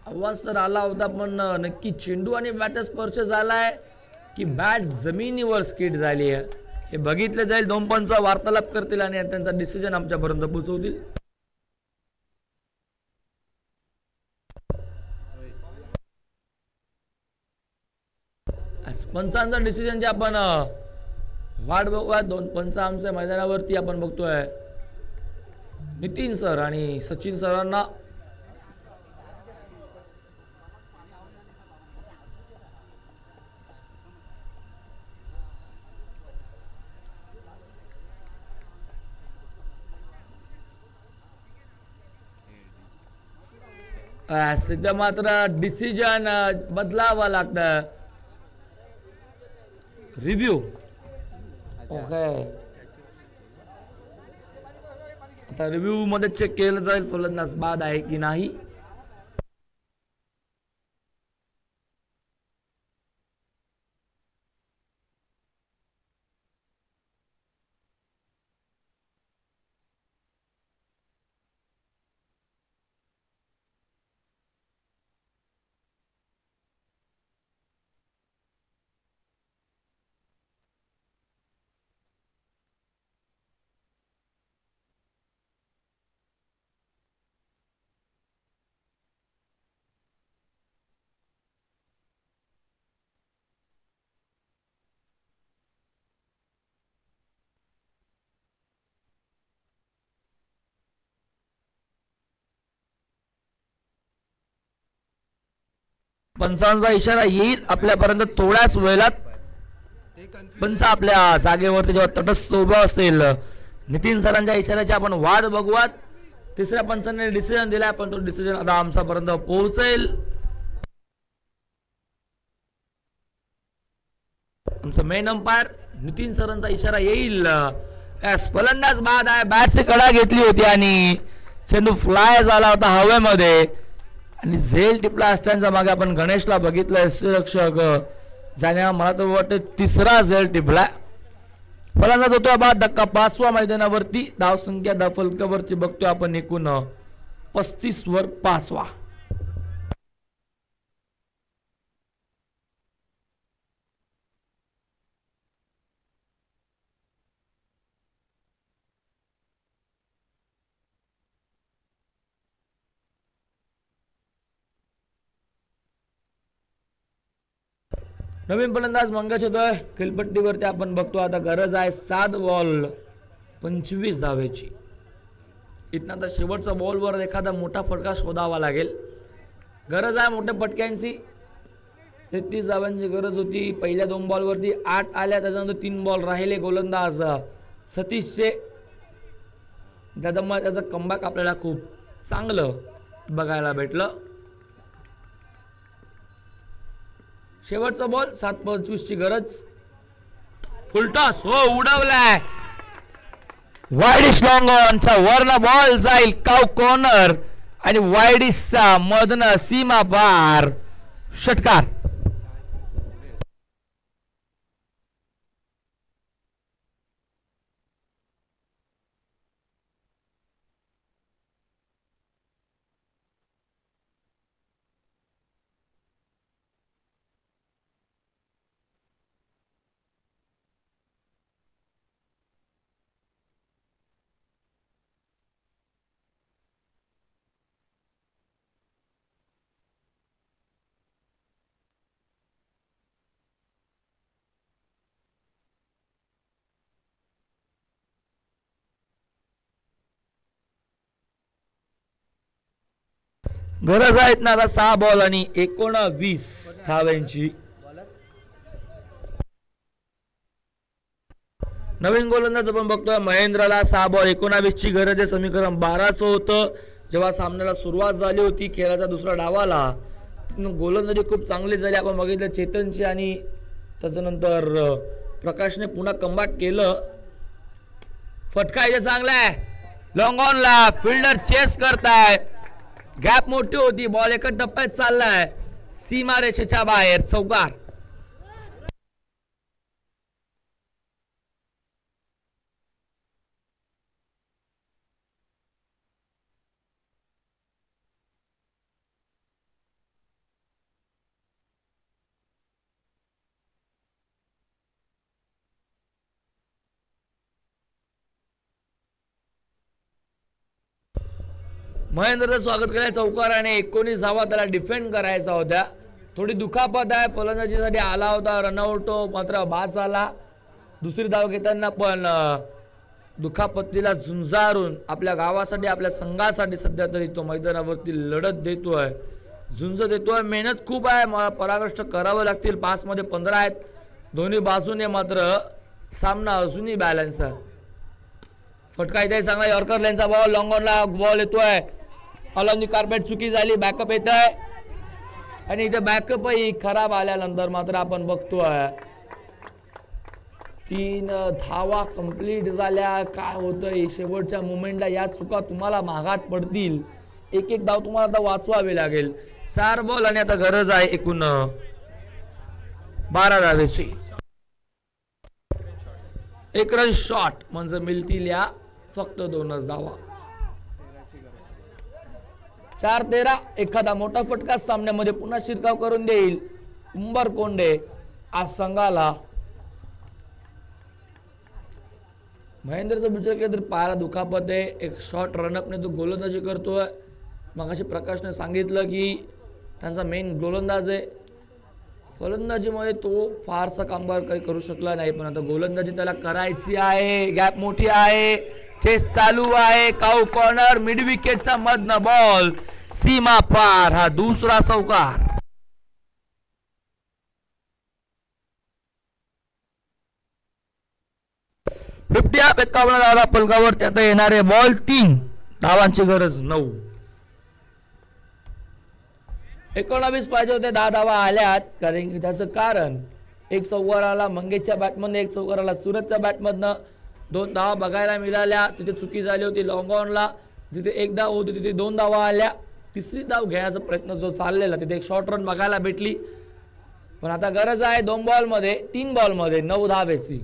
Speaker 3: आवाज तर आला होता पण नक्की चेंडू आणि बॅट स्पर्श झालाय की बॅट जमिनीवर स्किड झाली आहे हे बघितलं जाईल. दोन पंचा वार्तालाप करतील आणि त्यांचा डिसिजन आमच्यापर्यंत पोहोचवतील. पंचांचा डिसिजनची आपण वाट बघूया. दोन पंच आमच्या मैदानावरती आपण बघतोय नितीन सर आणि सचिन सरांना. सध्या मात्र डिसिजन बदलावा लागतं. रिव्ह्यू ओके, आता रिव्ह्यू मध्ये चेक केलं जाईल फलंदाज बाद आहे की नाही. पंचांचा इशारा येईल आपल्यापर्यंत थोड्याच वेळात. पंच आपल्या जागेवरती जेव्हा तटस्थ उभा असतील नितीन सरांच्या इशाऱ्याची आपण वाट बघूयात. तिसऱ्या पंचाने डिसिजन दिलाय पण तो डिसिजन आता आमच्यापर्यंत पोहोचेल. आमचं मेन अंपायर नितीन सरांचा इशारा येईल. फलंदाज बाद आहे. बॅटची कडा घेतली होती आणि चेंडू फ्लाय झाला होता हवेमध्ये आणि झेल टिपला असताना मागे आपण गणेशला बघितलं यष्टीरक्षक जाण्या. मला तर वाटतं तिसरा झेल टिपला. फलंदाज होतोय बाद. धक्का 5वा मैदानावरती. धाव संख्या फलकावरती बघतोय आपण एकूण 35 वर 5वा. नवीन फलंदाज मंगेश होतोय खेळपट्टीवरती आपण बघतो. आता गरज आहे 7 बॉल 25 धावेची. इथनं आता शेवटचा बॉलवर एखादा मोठा फटका शोधावा लागेल. गरज आहे मोठ्या फटक्यांची. 33 धावांची गरज होती. पहिल्या 2 बॉलवरती 8 आल्या, त्याच्यानंतर 3 बॉल राहिले गोलंदाज सतीशचे. त्याच्यामुळे त्याचं कमबॅक आपल्याला खूप चांगलं बघायला भेटलं. शेवटचा बॉल 7-25 ची गरज. फुलटॉस हो उडवलाय. वाईडिश लॉंग ऑनचा वरना बॉल जाईल काव कॉर्नर आणि वाईडिशचा मधनं सीमा पार षटकार. गरज आहेत ना आता 6 बॉल आणि 19 धावांची. नवीन गोलंदाज आपण बघतोय महेंद्रला 6 बॉल 19 ची गरज आहे. समीकरण 12चं होतं जेव्हा सामन्याला सुरुवात झाली होती. खेळाचा दुसरा डावाला गोलंदाजी खूप चांगली झाली. आपण बघितलं चेतनची आणि त्याच्यानंतर प्रकाशने पुन्हा कमबॅक केलं. फटका इथे चांगला आहे लॉंग ऑनला. फिल्डर चेस करताय. गॅप मोठी होती. बॉल एका टप्प्यात चाललाय सीमारेषेच्या बाहेर. चौकार. महेंद्रचं स्वागत करायचं चौकाराने. 19 धावा त्याला डिफेंड करायचा होत्या. थोडी दुखापत आहे. फलंदाजीसाठी आला होता रनआउट मात्र बाद झाला. दुसरी धाव घेताना पण दुखापतीला झुंजारून आपल्या गावासाठी आपल्या संघासाठी सध्या तरी तो मैदानावरती लढत देतोय. झुंज देतोय. मेहनत खूप आहे. मला पराकष्ट करावं लागतील. 5 मध्ये 15 आहेत दोन्ही बाजूने. मात्र सामना अजूनही बॅलन्स आहे. फटका इथे चांगला. यॉर्कर लेनचा बॉल लॉंग ऑनला. बॉल येतोय ऑन कार्पेट. चुकी झाली. बॅकअप येत आहे आणि इथे बॅकअपही खराब आल्यानंतर मात्र आपण बघतोय 3 धावा कंप्लीट झाल्या. काय होतंय शेवटच्या मुमेंटला या चुका तुम्हाला महागात पडतील. एक धाव तुम्हाला आता वाचवावी लागेल. 4 बॉल आणि आता गरज आहे एकूण 12 धावेची. 1 रन शॉट म्हणजे मिळतील या फक्त 2च धावा. 4-13. एखादा मोठा फटका सामन्यामध्ये पुन्हा शिरकाव करून देईल उंबरकोंडे आज संघाला. महेंद्रचं विचार केला तर पायाला दुखापत आहे. एक शॉर्ट रनअपने तो गोलंदाजी करतोय. मगाशी प्रकाशने सांगितलं की त्यांचा मेन गोलंदाज आहे. फलंदाजीमध्ये तो फारसा कामगार काही करू शकला नाही पण आता गोलंदाजी त्याला करायची आहे. गॅप मोठी आहे. चेस चालू आहे. काऊ कॉर्नर मिड विकेटचा मधनं बॉल सीमा पार. हा दुसरा चौकार. फिफ्टी 51 धावा पलकावरती आता येणारे बॉल 3. धावांची गरज 9. 19 पाहिजे होते. 10 धावा आल्यात. कारण की त्याचं कारण एक चौकार आला मंगेशच्या बॅटमधनं. एक चौकार आला सुरतच्या बॅटमधनं. 2 धावा बघायला मिळाल्या. तिथे चुकी झाली होती लॉंग ऑनला. जिथे 1 धाव होती तिथे 2 धावा आल्या. तिसरी धाव घेण्याचा प्रयत्न जो चाललेला तिथे एक शॉर्ट रन बघायला भेटली. पण आता गरज आहे 2 बॉलमध्ये 3 बॉलमध्ये 9 धावेची.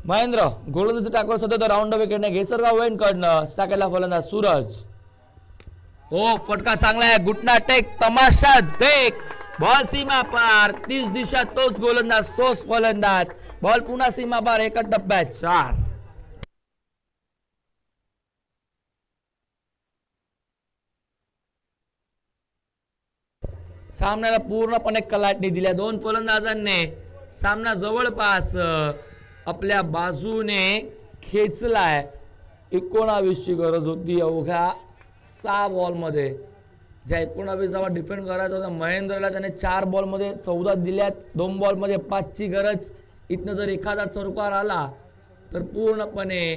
Speaker 3: महेंद्र गोलंदाजी टाकवर सध्या राऊंड विकेटने घेसरगाव वेनकडनं. साकेला फलंदाज सूरज. हो फटका चांगला आहे. गुटना टेक तमाशा देख. बॉल सीमा पार. 30 दिशा तोच गोलंदाज तोच फलंदाज. बॉल पुन्हा सीमा पार. एका टप्प्यात 4. सामन्याला पूर्णपणे कलाटणी दिल्या 2 फलंदाजांनी. सामना जवळपास आपल्या बाजूने खेचलाय. 19 ची गरज होती अवघ्या 6 बॉलमध्ये. ज्या 19 धावा डिफेंड करायचा होता महेंद्रला त्याने 4 बॉलमध्ये 14 दिल्यात. 2 बॉलमध्ये 5 ची गरज. इथनं जर एखादा चौकार आला तर पूर्णपणे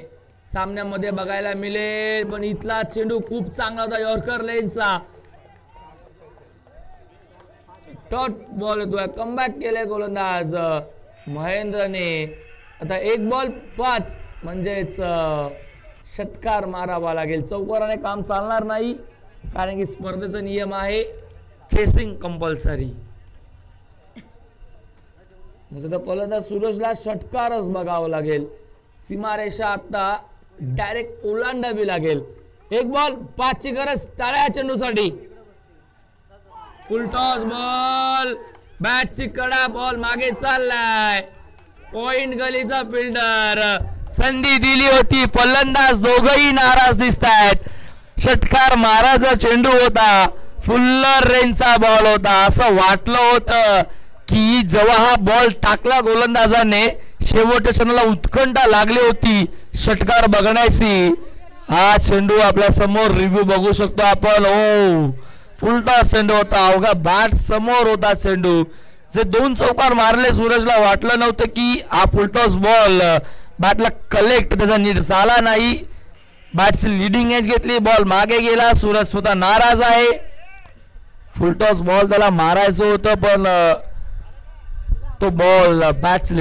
Speaker 3: सामन्यामध्ये बघायला मिळेल. पण इथला चेंडू खूप चांगला होता यॉर्कर लेनचा. डॉट बॉल येतोय. कमबॅक केले गोलंदाज महेंद्रने. आता 1 बॉल 5 म्हणजेच षटकार मारावा लागेल. चौकाराने काम चालणार नाही कारण की स्पर्धेचा नियम आहे चेसिंग कंपल्सरी. म्हणजे फलंदाज सूरजला षटकारच बघावं लागेल. सीमारेषा आता डायरेक्ट ओलांडावी लागेल. 1 बॉल 5 ची गरज टाळ्या चेंडूसाठी. Full toss ball. बॅटची कडा. बॉल मागे चाललाय. पॉइंट गलीचा फिल्डर. संधी दिली होती. फलंदाज दोघही नाराज दिसतायत. षटकार माराचा चेंडू होता. फुल्लर रेंजचा बॉल होता. असं वाटलं होतं की जेव्हा हा बॉल टाकला गोलंदाजाने शेवटच्या क्षणाला उत्कंठा लागली होती षटकार बघण्याची हा चेंडू आपल्या समोर रिव्ह्यू बघू शकतो आपण. ओ फुलटॉस चेंडू होता, अवघा बॅट समोर होता चेंडू. जे 2 चौकार मारले सूरजला वाटलं नव्हतं की हा फुलटॉस बॉल बॅटला कलेक्ट त्याचा नीट झाला नाही. बॅटची लिडिंग एज घेतली, बॉल मागे गेला. सूरज स्वतः नाराज आहे. फुलटॉस बॉल त्याला मारायचं होतं पण तो बॉल बॅटची